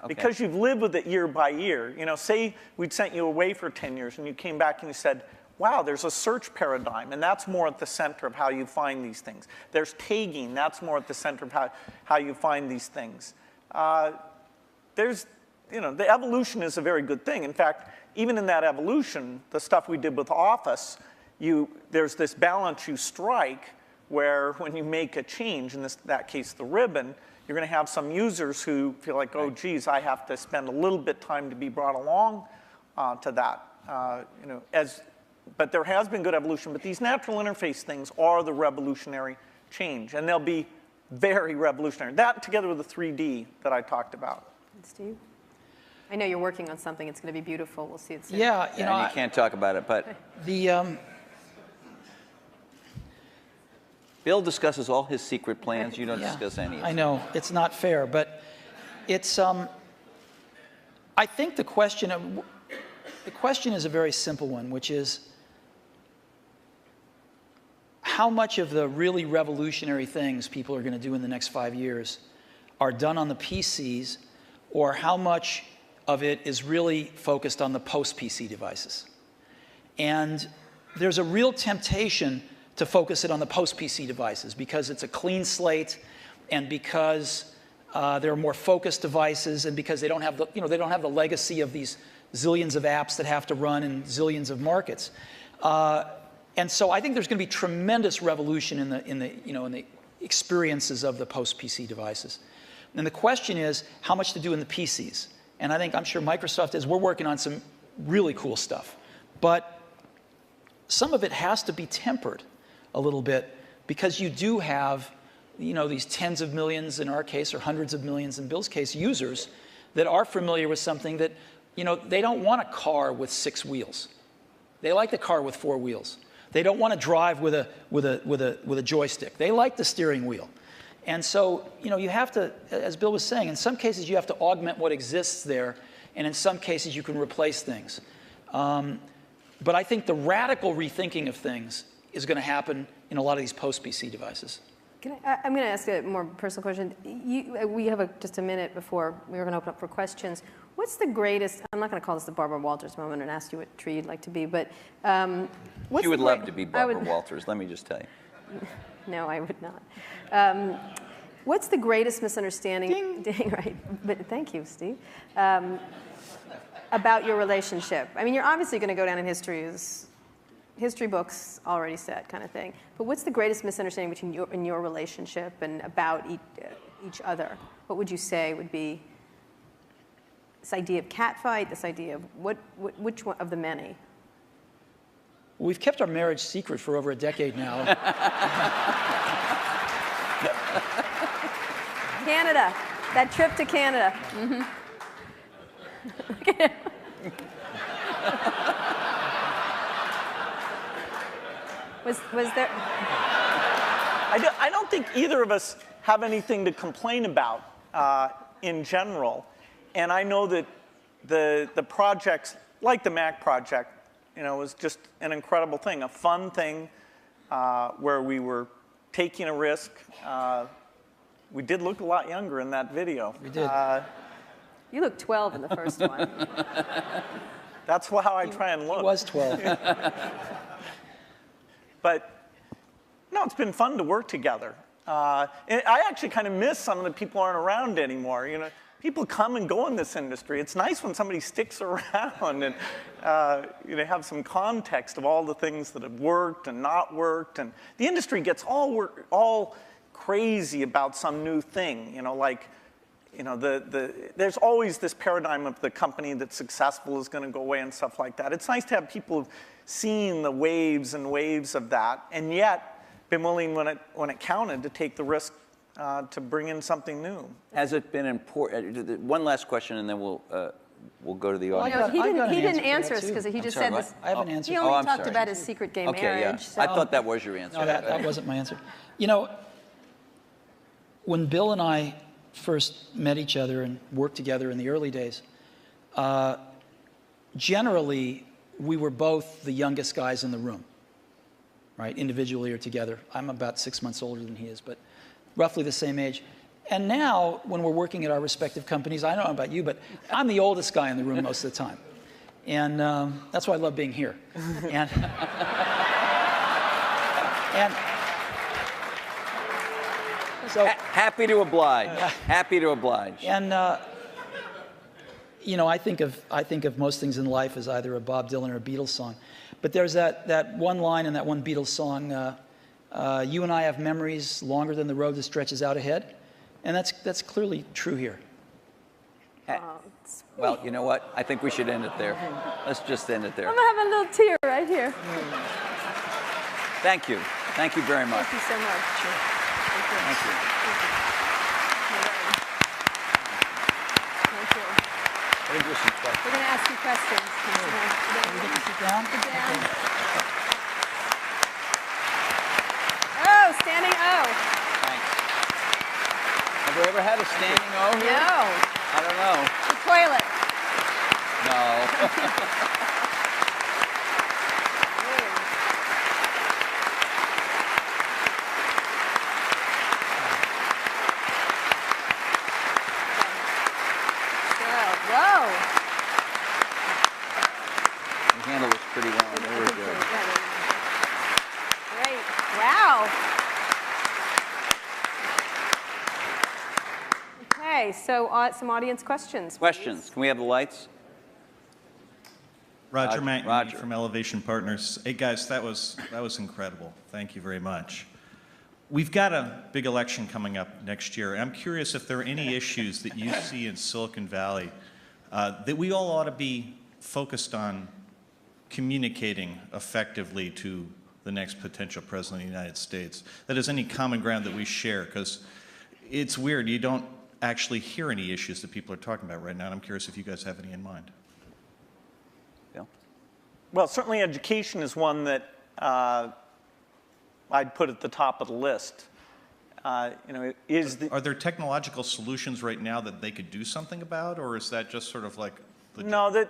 because you've lived with it year by year. You know, say we'd sent you away for 10 years and you came back and you said, wow, there's a search paradigm, and that's more at the center of how you find these things. There's tagging, that's more at the center of how you find these things. You know, the evolution is a very good thing. In fact, even in that evolution, the stuff we did with Office, there's this balance you strike where when you make a change, in that case the ribbon, you're going to have some users who feel like, oh, geez, I have to spend a little bit time to be brought along to that. You know, but there has been good evolution, but these natural interface things are the revolutionary change, and they'll be very revolutionary. That together with the 3D that I talked about. Steve? I know you're working on something. It's going to be beautiful. We'll see it soon. Yeah, you know, and you can't talk about it, but Bill discusses all his secret plans. You don't discuss any of them. I know, it's not fair, but it's, I think the question is a very simple one, which is, how much of the really revolutionary things people are going to do in the next 5 years are done on the PCs, or how much of it is really focused on the post-PC devices? And there's a real temptation to focus it on the post-PC devices because it's a clean slate and because there are more focused devices and because they don't have the, they don't have the legacy of these zillions of apps that have to run in zillions of markets. And so I think there's going to be tremendous revolution in the experiences of the post-PC devices. And the question is how much to do in the PCs. And I'm sure Microsoft is. We're working on some really cool stuff. But some of it has to be tempered a little bit because you do have these tens of millions in our case or hundreds of millions in Bill's case users that are familiar with something that they don't want a car with 6 wheels. They like the car with 4 wheels. They don't want to drive with a joystick. They like the steering wheel. And so, you have to, as Bill was saying, in some cases you have to augment what exists there, and in some cases you can replace things. But I think the radical rethinking of things is going to happen in a lot of these post-PC devices. I'm going to ask a more personal question. We have just a minute before we're going to open up for questions. What's the greatest, I'm not going to call this the Barbara Walters moment and ask you what tree you'd like to be, but what's You would love to be Barbara Walters, let me just tell you. No, I would not. What's the greatest misunderstanding? Ding, right. But thank you, Steve. About your relationship. I mean, you're obviously going to go down in history as history books already said kind of thing. But what's the greatest misunderstanding between your relationship and about each other? What would you say would be this idea of catfight? This idea of which one of the many? We've kept our marriage secret for over a decade now. Canada, that trip to Canada. Mm-hmm. Was there? I don't think either of us have anything to complain about in general. And I know that the projects, like the Mac project, was just an incredible thing, a fun thing where we were taking a risk. We did look a lot younger in that video. We did. You look 12 in the first one. That's how I try and look. He was 12. But no, it's been fun to work together. And I actually kind of miss some of the people aren't around anymore. People come and go in this industry. It's nice when somebody sticks around and have some context of all the things that have worked and not worked. And the industry gets all crazy about some new thing. There's always this paradigm of the company that's successful is going to go away and stuff like that. It's nice to have people who've seen the waves and waves of that, and yet been willing, when it counted, to take the risk to bring in something new. Has it been important? One last question, and then we'll go to the audience. No, he didn't answer us because he just said this. I have an answer. He only talked about his secret gay marriage. Yeah. So. I thought that was your answer. No, that wasn't my answer. When Bill and I first met each other and worked together in the early days, generally, we were both the youngest guys in the room, right, individually or together. I'm about 6 months older than he is, but roughly the same age. And now, when we're working at our respective companies, I don't know about you, but I'm the oldest guy in the room most of the time. And that's why I love being here. And so happy to oblige. Happy to oblige. And I think of most things in life as either a Bob Dylan or a Beatles song. But there's that one line in that one Beatles song, you and I have memories longer than the road that stretches out ahead. And that's clearly true here. Well, you know what? I think we should end it there. Let's just end it there. I'm going to have a little tear right here. Thank you. Thank you very much. Thank you so much. Sure. Thank you. Thank you. I think there's some questions. We're going to ask you questions. We get to sit down? Sit down. Oh, standing O. Thanks. Have we ever had a standing O here? No. I don't know. The toilet. No. Whoa. You handled this pretty well. Very good. Great. so some audience questions. Questions. Please. Can we have the lights? Roger Matt Roger. from Elevation Partners. Hey guys, that was incredible. Thank you very much. We've got a big election coming up next year. I'm curious if there are any issues that you see in Silicon Valley that we all ought to be focused on communicating effectively to the next potential president of the United States. That is any common ground that we share, because it's weird. You don't actually hear any issues that people are talking about right now, and I'm curious if you guys have any in mind. Bill? Well, certainly education is one that I'd put at the top of the list. Are there technological solutions right now that they could do something about, or is that just sort of like the... No,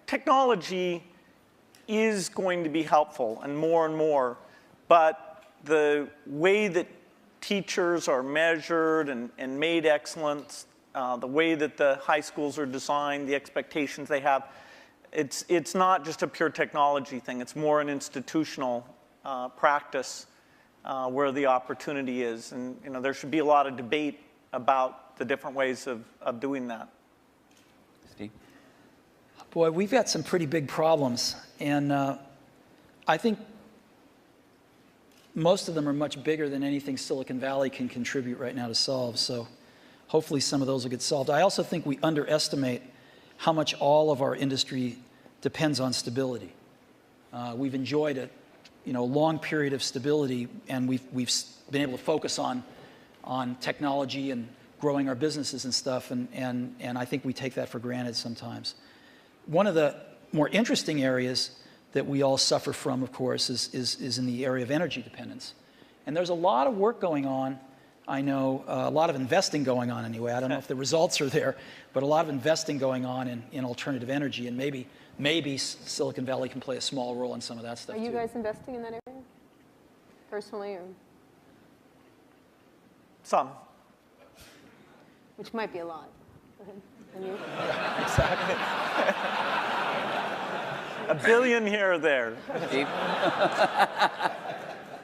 technology is going to be helpful and more, but the way that teachers are measured and made excellent, the way that the high schools are designed, the expectations they have, it's not just a pure technology thing. It's more an institutional practice where the opportunity is. And there should be a lot of debate about the different ways of doing that. Steve? Boy, we've got some pretty big problems, and I think most of them are much bigger than anything Silicon Valley can contribute right now to solve, so hopefully some of those will get solved. I also think we underestimate how much all of our industry depends on stability. We've enjoyed a long period of stability, and we've been able to focus on technology and growing our businesses and stuff, and I think we take that for granted sometimes. One of the more interesting areas that we all suffer from, of course, is in the area of energy dependence. And there's a lot of work going on, I know, a lot of investing going on anyway. I don't know if the results are there, but a lot of investing going on in alternative energy, and maybe Silicon Valley can play a small role in some of that stuff too. Are you guys investing in that area, personally, or? Some. Which might be a lot. Go ahead. And you? Exactly. $1 billion here or there. Steve?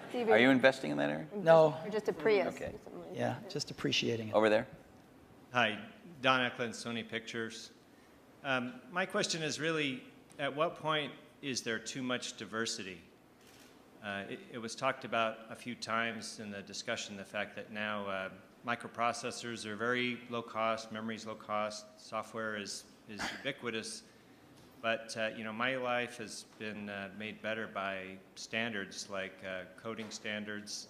Steve, Are you investing in that area? No. Or just a Prius? Okay. Or something like Yeah, just appreciating it. Over there? Hi, Don Eklund, Sony Pictures. My question is really, at what point is there too much diversity? It was talked about a few times in the discussion, the fact that now microprocessors are very low cost, memory's low cost, software is ubiquitous. But my life has been made better by standards like coding standards,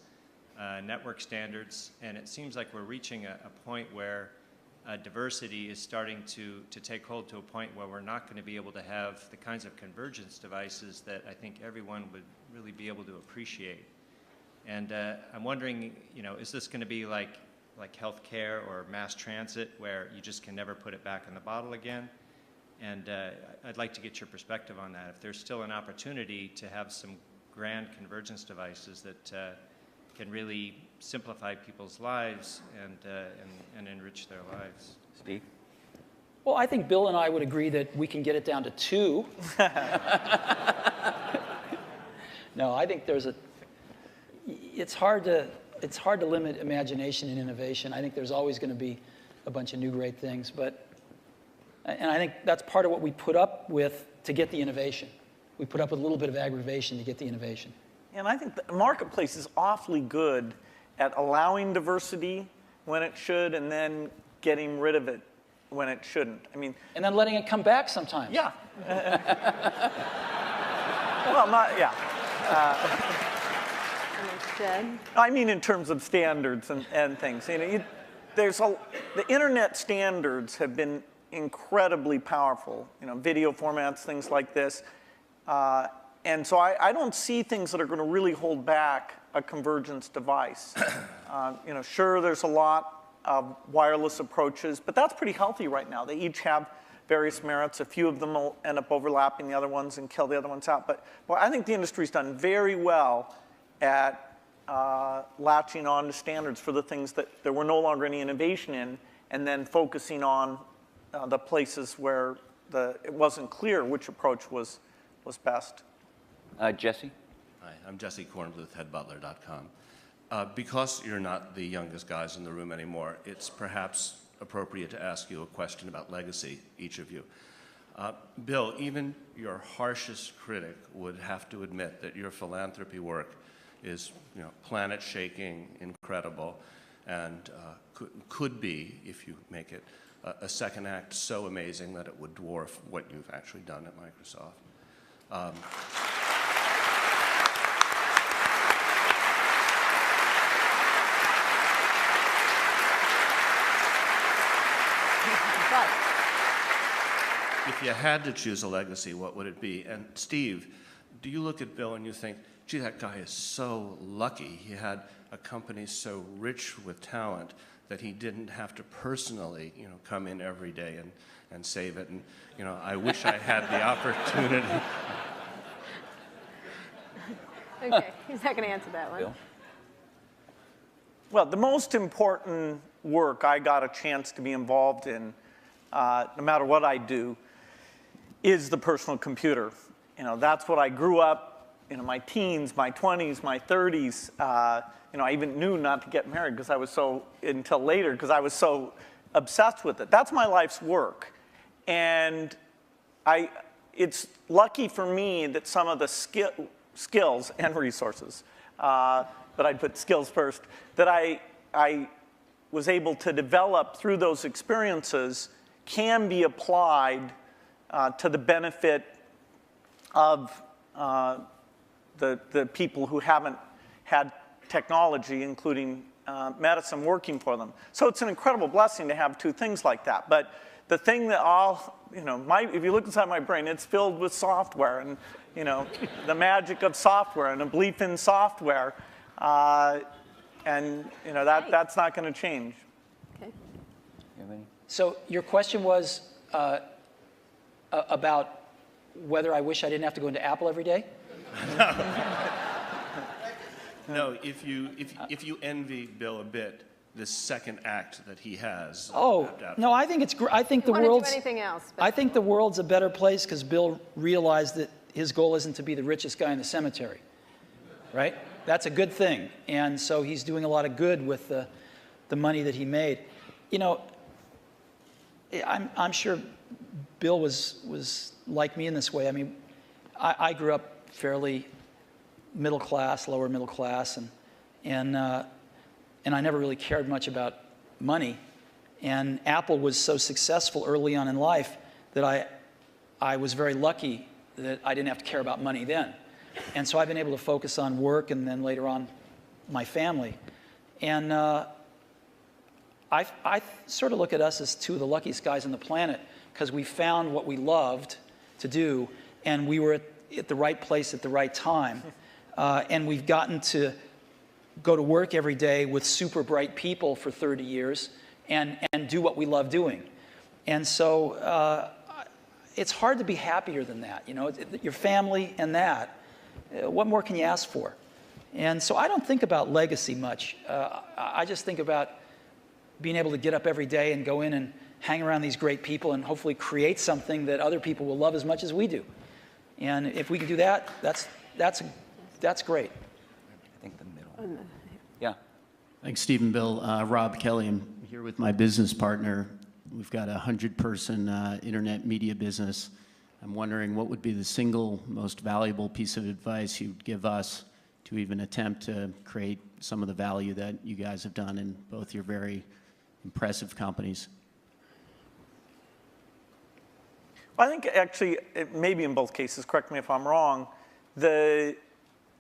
network standards, and it seems like we're reaching a point where diversity is starting to take hold to a point where we're not going to be able to have the kinds of convergence devices that I think everyone would really be able to appreciate. And I'm wondering, is this going to be like healthcare or mass transit, where you just can never put it back in the bottle again? And I'd like to get your perspective on that. If there's still an opportunity to have some grand convergence devices that can really simplify people's lives and enrich their lives. Steve? Well, I think Bill and I would agree that we can get it down to 2. No, I think it's hard to limit imagination and innovation. I think there's always going to be a bunch of new great things, and I think that's part of what we put up with to get the innovation. We put up with a little bit of aggravation to get the innovation. And I think the marketplace is awfully good at allowing diversity when it should, and then getting rid of it when it shouldn't. And then letting it come back sometimes. Yeah. Well, not, yeah. I mean in terms of standards and things. The internet standards have been incredibly powerful. Video formats, things like this. And so I don't see things that are going to really hold back a convergence device. Sure, there's a lot of wireless approaches, but that's pretty healthy right now. They each have various merits. A few of them will end up overlapping the other ones and kill the other ones out. But I think the industry's done very well at latching on to standards for the things that there were no longer any innovation in, and then focusing on the places where it wasn't clear which approach was best. Jesse? Hi, I'm Jesse Kornbluth, headbutler.com. Because you're not the youngest guys in the room anymore, it's perhaps appropriate to ask you a question about legacy, each of you. Bill, even your harshest critic would have to admit that your philanthropy work is, planet-shaking, incredible, and could be, if you make it, a second act so amazing that it would dwarf what you've actually done at Microsoft. If you had to choose a legacy, what would it be? And Steve, do you look at Bill and you think, gee, that guy is so lucky. He had a company so rich with talent that he didn't have to personally, come in every day and save it. And, I wish I had the opportunity. Okay, he's not going to answer that one. Bill? Well, the most important work I got a chance to be involved in, no matter what I do, is the personal computer. That's what I grew up, my teens, my 20s, my 30s. I even knew not to get married because I was until later, because I was so obsessed with it. That's my life's work. And it's lucky for me that some of the skills and resources, but I'd put skills first, that I was able to develop through those experiences can be applied to the benefit of the people who haven't had technology, including medicine, working for them. So it's an incredible blessing to have two things like that. But the thing that if you look inside my brain, it's filled with software and, the magic of software and a belief in software. And, that's not going to change. Okay. So your question was about whether I wish I didn't have to go into Apple every day? No, if you envy Bill a bit, this second act that he has. Oh, no, I think it's I think the world's. Do anything else, I think the world's a better place because Bill realized that his goal isn't to be the richest guy in the cemetery, right? That's a good thing, and so he's doing a lot of good with the money that he made. I'm sure Bill was like me in this way. I mean, I grew up fairly middle class, lower middle class, and I never really cared much about money. And Apple was so successful early on in life that I was very lucky that I didn't have to care about money then. And so I've been able to focus on work and then later on my family. And I sort of look at us as two of the luckiest guys on the planet because we found what we loved to do and we were at the right place at the right time. And we've gotten to go to work every day with super bright people for 30 years and do what we love doing. And so it's hard to be happier than that. Your family and that. What more can you ask for? And so I don't think about legacy much. I just think about being able to get up every day and go in and hang around these great people and hopefully create something that other people will love as much as we do. And if we can do that, that's great. I think the middle. Yeah. Thanks, Steve and Bill. Rob Kelly. I'm here with my business partner. We've got a 100-person internet media business. I'm wondering what would be the single most valuable piece of advice you'd give us to even attempt to create some of the value that you guys have done in both your very impressive companies. I think actually, maybe in both cases, correct me if I'm wrong, the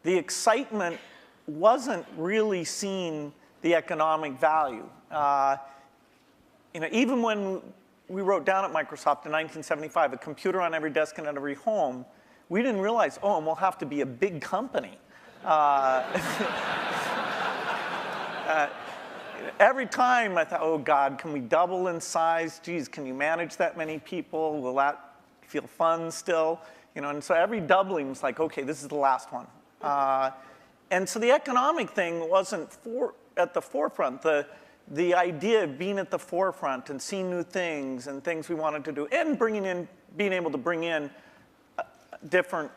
excitement wasn't really seeing the economic value. Even when we wrote down at Microsoft in 1975, a computer on every desk and in every home, we didn't realize, and we'll have to be a big company. Every time I thought, oh God, can we double in size? Geez, can you manage that many people? Will that feel fun still? And so every doubling was like, okay, this is the last one. And so the economic thing wasn't at the forefront. The idea of being at the forefront and seeing new things and things we wanted to do and being able to bring in different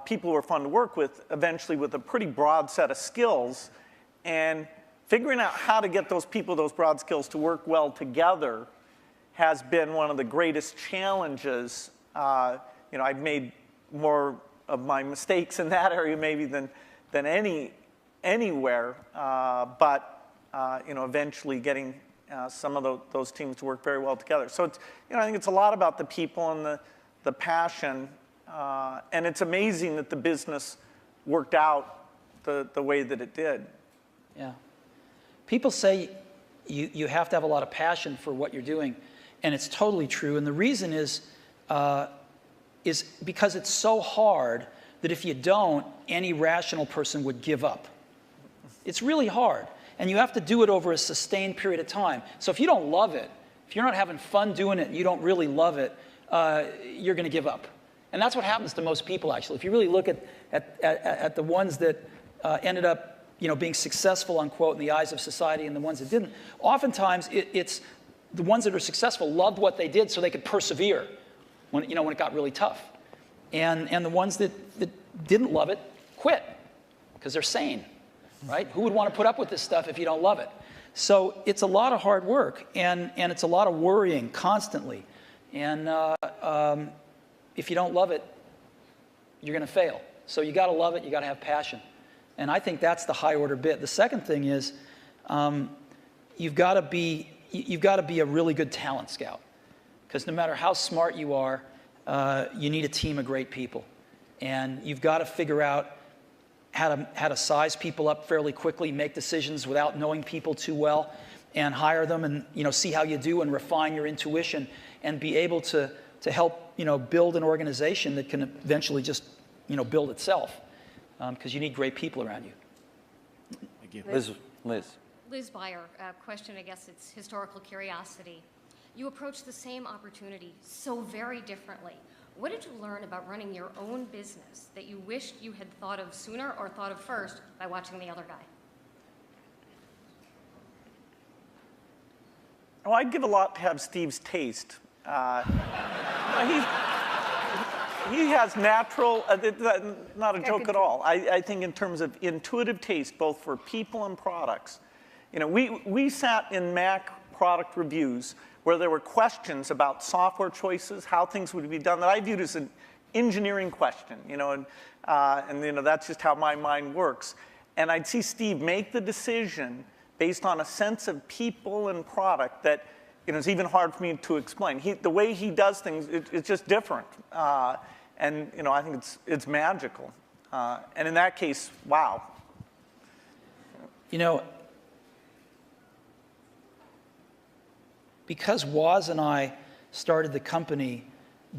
people who are fun to work with, eventually with a pretty broad set of skills And figuring out how to get those people, those broad skills, to work well together has been one of the greatest challenges. You know, I've made more of my mistakes in that area maybe than anywhere, but you know, eventually getting some of those teams to work very well together. So it's, you know, I think it's a lot about the people and the passion, and it's amazing that the business worked out the way that it did. Yeah. People say you have to have a lot of passion for what you're doing, and it's totally true. And the reason is because it's so hard that if you don't, any rational person would give up. It's really hard, and you have to do it over a sustained period of time. So if you don't love it, if you're not having fun doing it and you don't really love it, you're going to give up. And that's what happens to most people, actually. If you really look at the ones that ended up, you know, being successful, unquote, in the eyes of society and the ones that didn't, oftentimes it's the ones that are successful loved what they did so they could persevere when it got really tough. And the ones that didn't love it quit because they're sane, right? Who would want to put up with this stuff if you don't love it? So it's a lot of hard work, and it's a lot of worrying constantly. And if you don't love it, you're going to fail. So you got to love it. You got to have passion. And I think that's the high order bit. The second thing is you've got to be a really good talent scout, because no matter how smart you are, you need a team of great people, and you've got to figure out how to size people up fairly quickly, make decisions without knowing people too well, and hire them, and see how you do and refine your intuition, and be able to help build an organization that can eventually just build itself. Because you need great people around you. Thank you. Liz. Liz Beyer, question, I guess it's historical curiosity. You approached the same opportunity so very differently. What did you learn about running your own business that you wished you had thought of sooner or thought of first by watching the other guy? Well, I'd give a lot to have Steve's taste. He has natural, not a joke at all. I think in terms of intuitive taste, both for people and products. We sat in Mac product reviews where there were questions about software choices, how things would be done, that I viewed as an engineering question, and that's just how my mind works. And I'd see Steve make the decision based on a sense of people and product that it's even hard for me to explain. The way he does things, it's just different. And I think it's magical. And in that case, wow. Because Woz and I started the company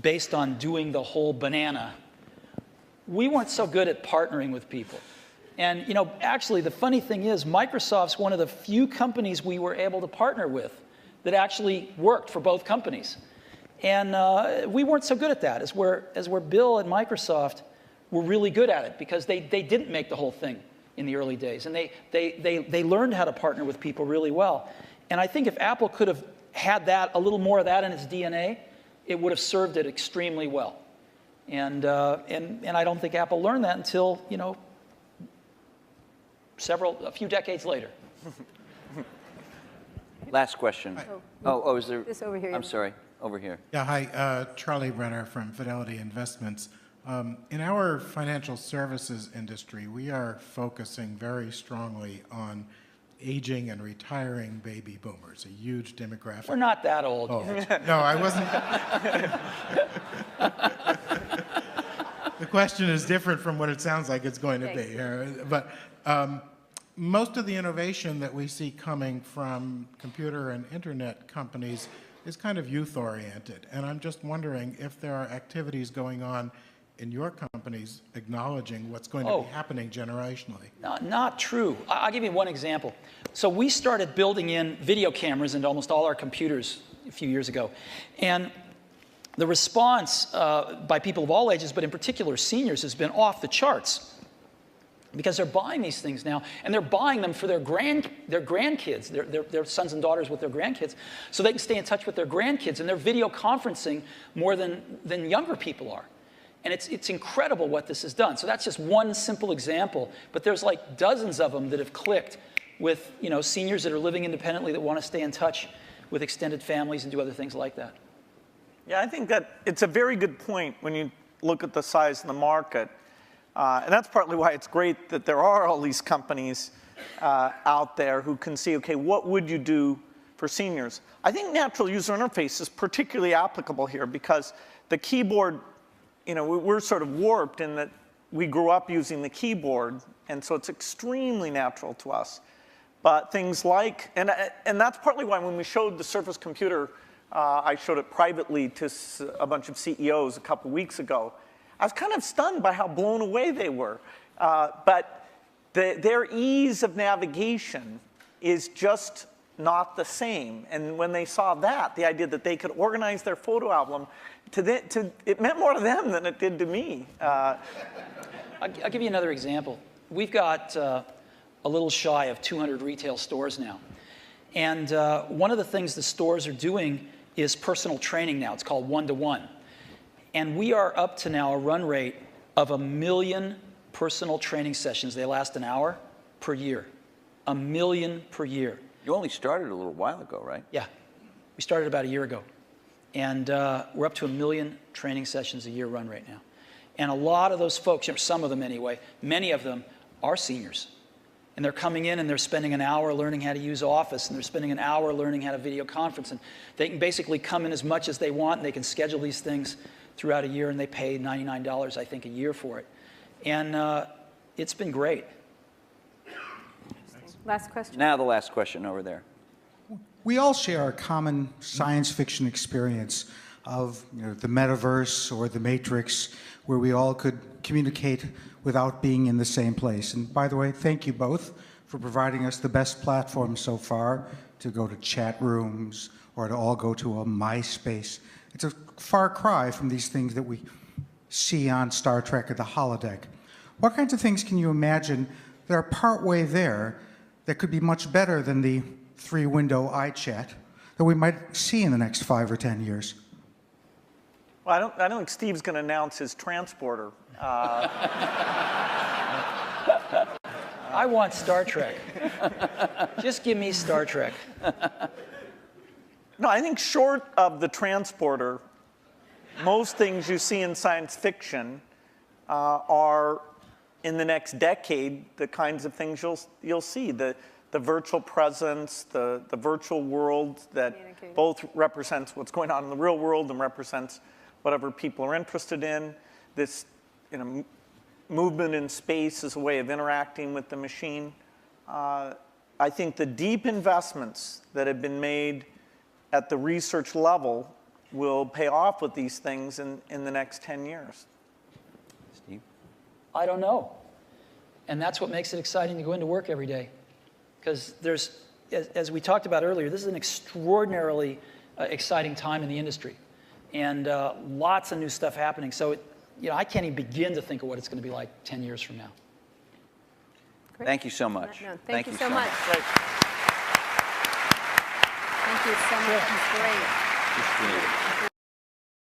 based on doing the whole banana, we weren't so good at partnering with people. And actually the funny thing is, Microsoft's one of the few companies we were able to partner with that actually worked for both companies. And we weren't so good at that, as where Bill and Microsoft were really good at it, because they didn't make the whole thing in the early days. And they learned how to partner with people really well. And I think if Apple could have had a little more of that in its DNA, it would have served it extremely well. And I don't think Apple learned that until, a few decades later. Last question. Is there? This over here. I'm sorry. Over here. Yeah, hi, Charlie Brenner from Fidelity Investments. In our financial services industry, we are focusing very strongly on aging and retiring baby boomers, a huge demographic. We're not that old. Oh, no, I wasn't. The question is different from what it sounds like it's going to be. But most of the innovation that we see coming from computer and internet companies is kind of youth-oriented. And I'm just wondering if there are activities going on in your companies acknowledging what's going to be happening generationally. Not true. I'll give you one example. So we started building in video cameras into almost all our computers a few years ago. And the response by people of all ages, but in particular seniors, has been off the charts. Because they're buying these things now, and they're buying them for their grandkids, their sons and daughters with their grandkids, so they can stay in touch with their grandkids, and they're video conferencing more than younger people are. And it's incredible what this has done. So that's just one simple example, but there's like dozens of them that have clicked with seniors that are living independently that want to stay in touch with extended families and do other things like that. Yeah, I think that it's a very good point when you look at the size of the market. And that's partly why it's great that there are all these companies out there who can see, okay, what would you do for seniors? I think natural user interface is particularly applicable here because the keyboard, we're sort of warped in that we grew up using the keyboard, and so it's extremely natural to us. But things like, and that's partly why when we showed the Surface computer, I showed it privately to a bunch of CEOs a couple weeks ago. I was kind of stunned by how blown away they were. But their ease of navigation is just not the same. And when they saw that, the idea that they could organize their photo album, it meant more to them than it did to me. I'll give you another example. We've got a little shy of 200 retail stores now. And one of the things the stores are doing is personal training now. It's called one-to-one. And we are up to now a run rate of 1 million personal training sessions. They last an hour per year. 1 million per year. You only started a little while ago, right? Yeah. We started about a year ago. And we're up to 1 million training sessions a year run rate now. And a lot of those folks, some of them anyway, many of them are seniors. And they're coming in and they're spending an hour learning how to use Office, and they're spending an hour learning how to video conference. And they can basically come in as much as they want, and they can schedule these things throughout a year, and they pay $99, I think, a year for it. And it's been great. Last question. Now the last question over there. We all share a common science fiction experience of the metaverse or the Matrix, where we all could communicate without being in the same place. And by the way, thank you both for providing us the best platform so far to go to chat rooms or to all go to a MySpace. It's a far cry from these things that we see on Star Trek or the holodeck. What kinds of things can you imagine that are partway there that could be much better than the 3-window iChat that we might see in the next 5 or 10 years? Well, I don't think Steve's going to announce his transporter. I want Star Trek. Just give me Star Trek. No, I think short of the transporter, most things you see in science fiction are, in the next decade, the kinds of things you'll see. The virtual presence, the virtual world that both represents what's going on in the real world and represents whatever people are interested in. This movement in space as a way of interacting with the machine. I think the deep investments that have been made at the research level will pay off with these things in the next 10 years. Steve? I don't know. And that's what makes it exciting to go into work every day. Because there's, as we talked about earlier, this is an extraordinarily exciting time in the industry. And lots of new stuff happening. So, I can't even begin to think of what it's going to be like 10 years from now. Great. Thank you so much. Thank you so much. Thank you so much. It's great. It's great.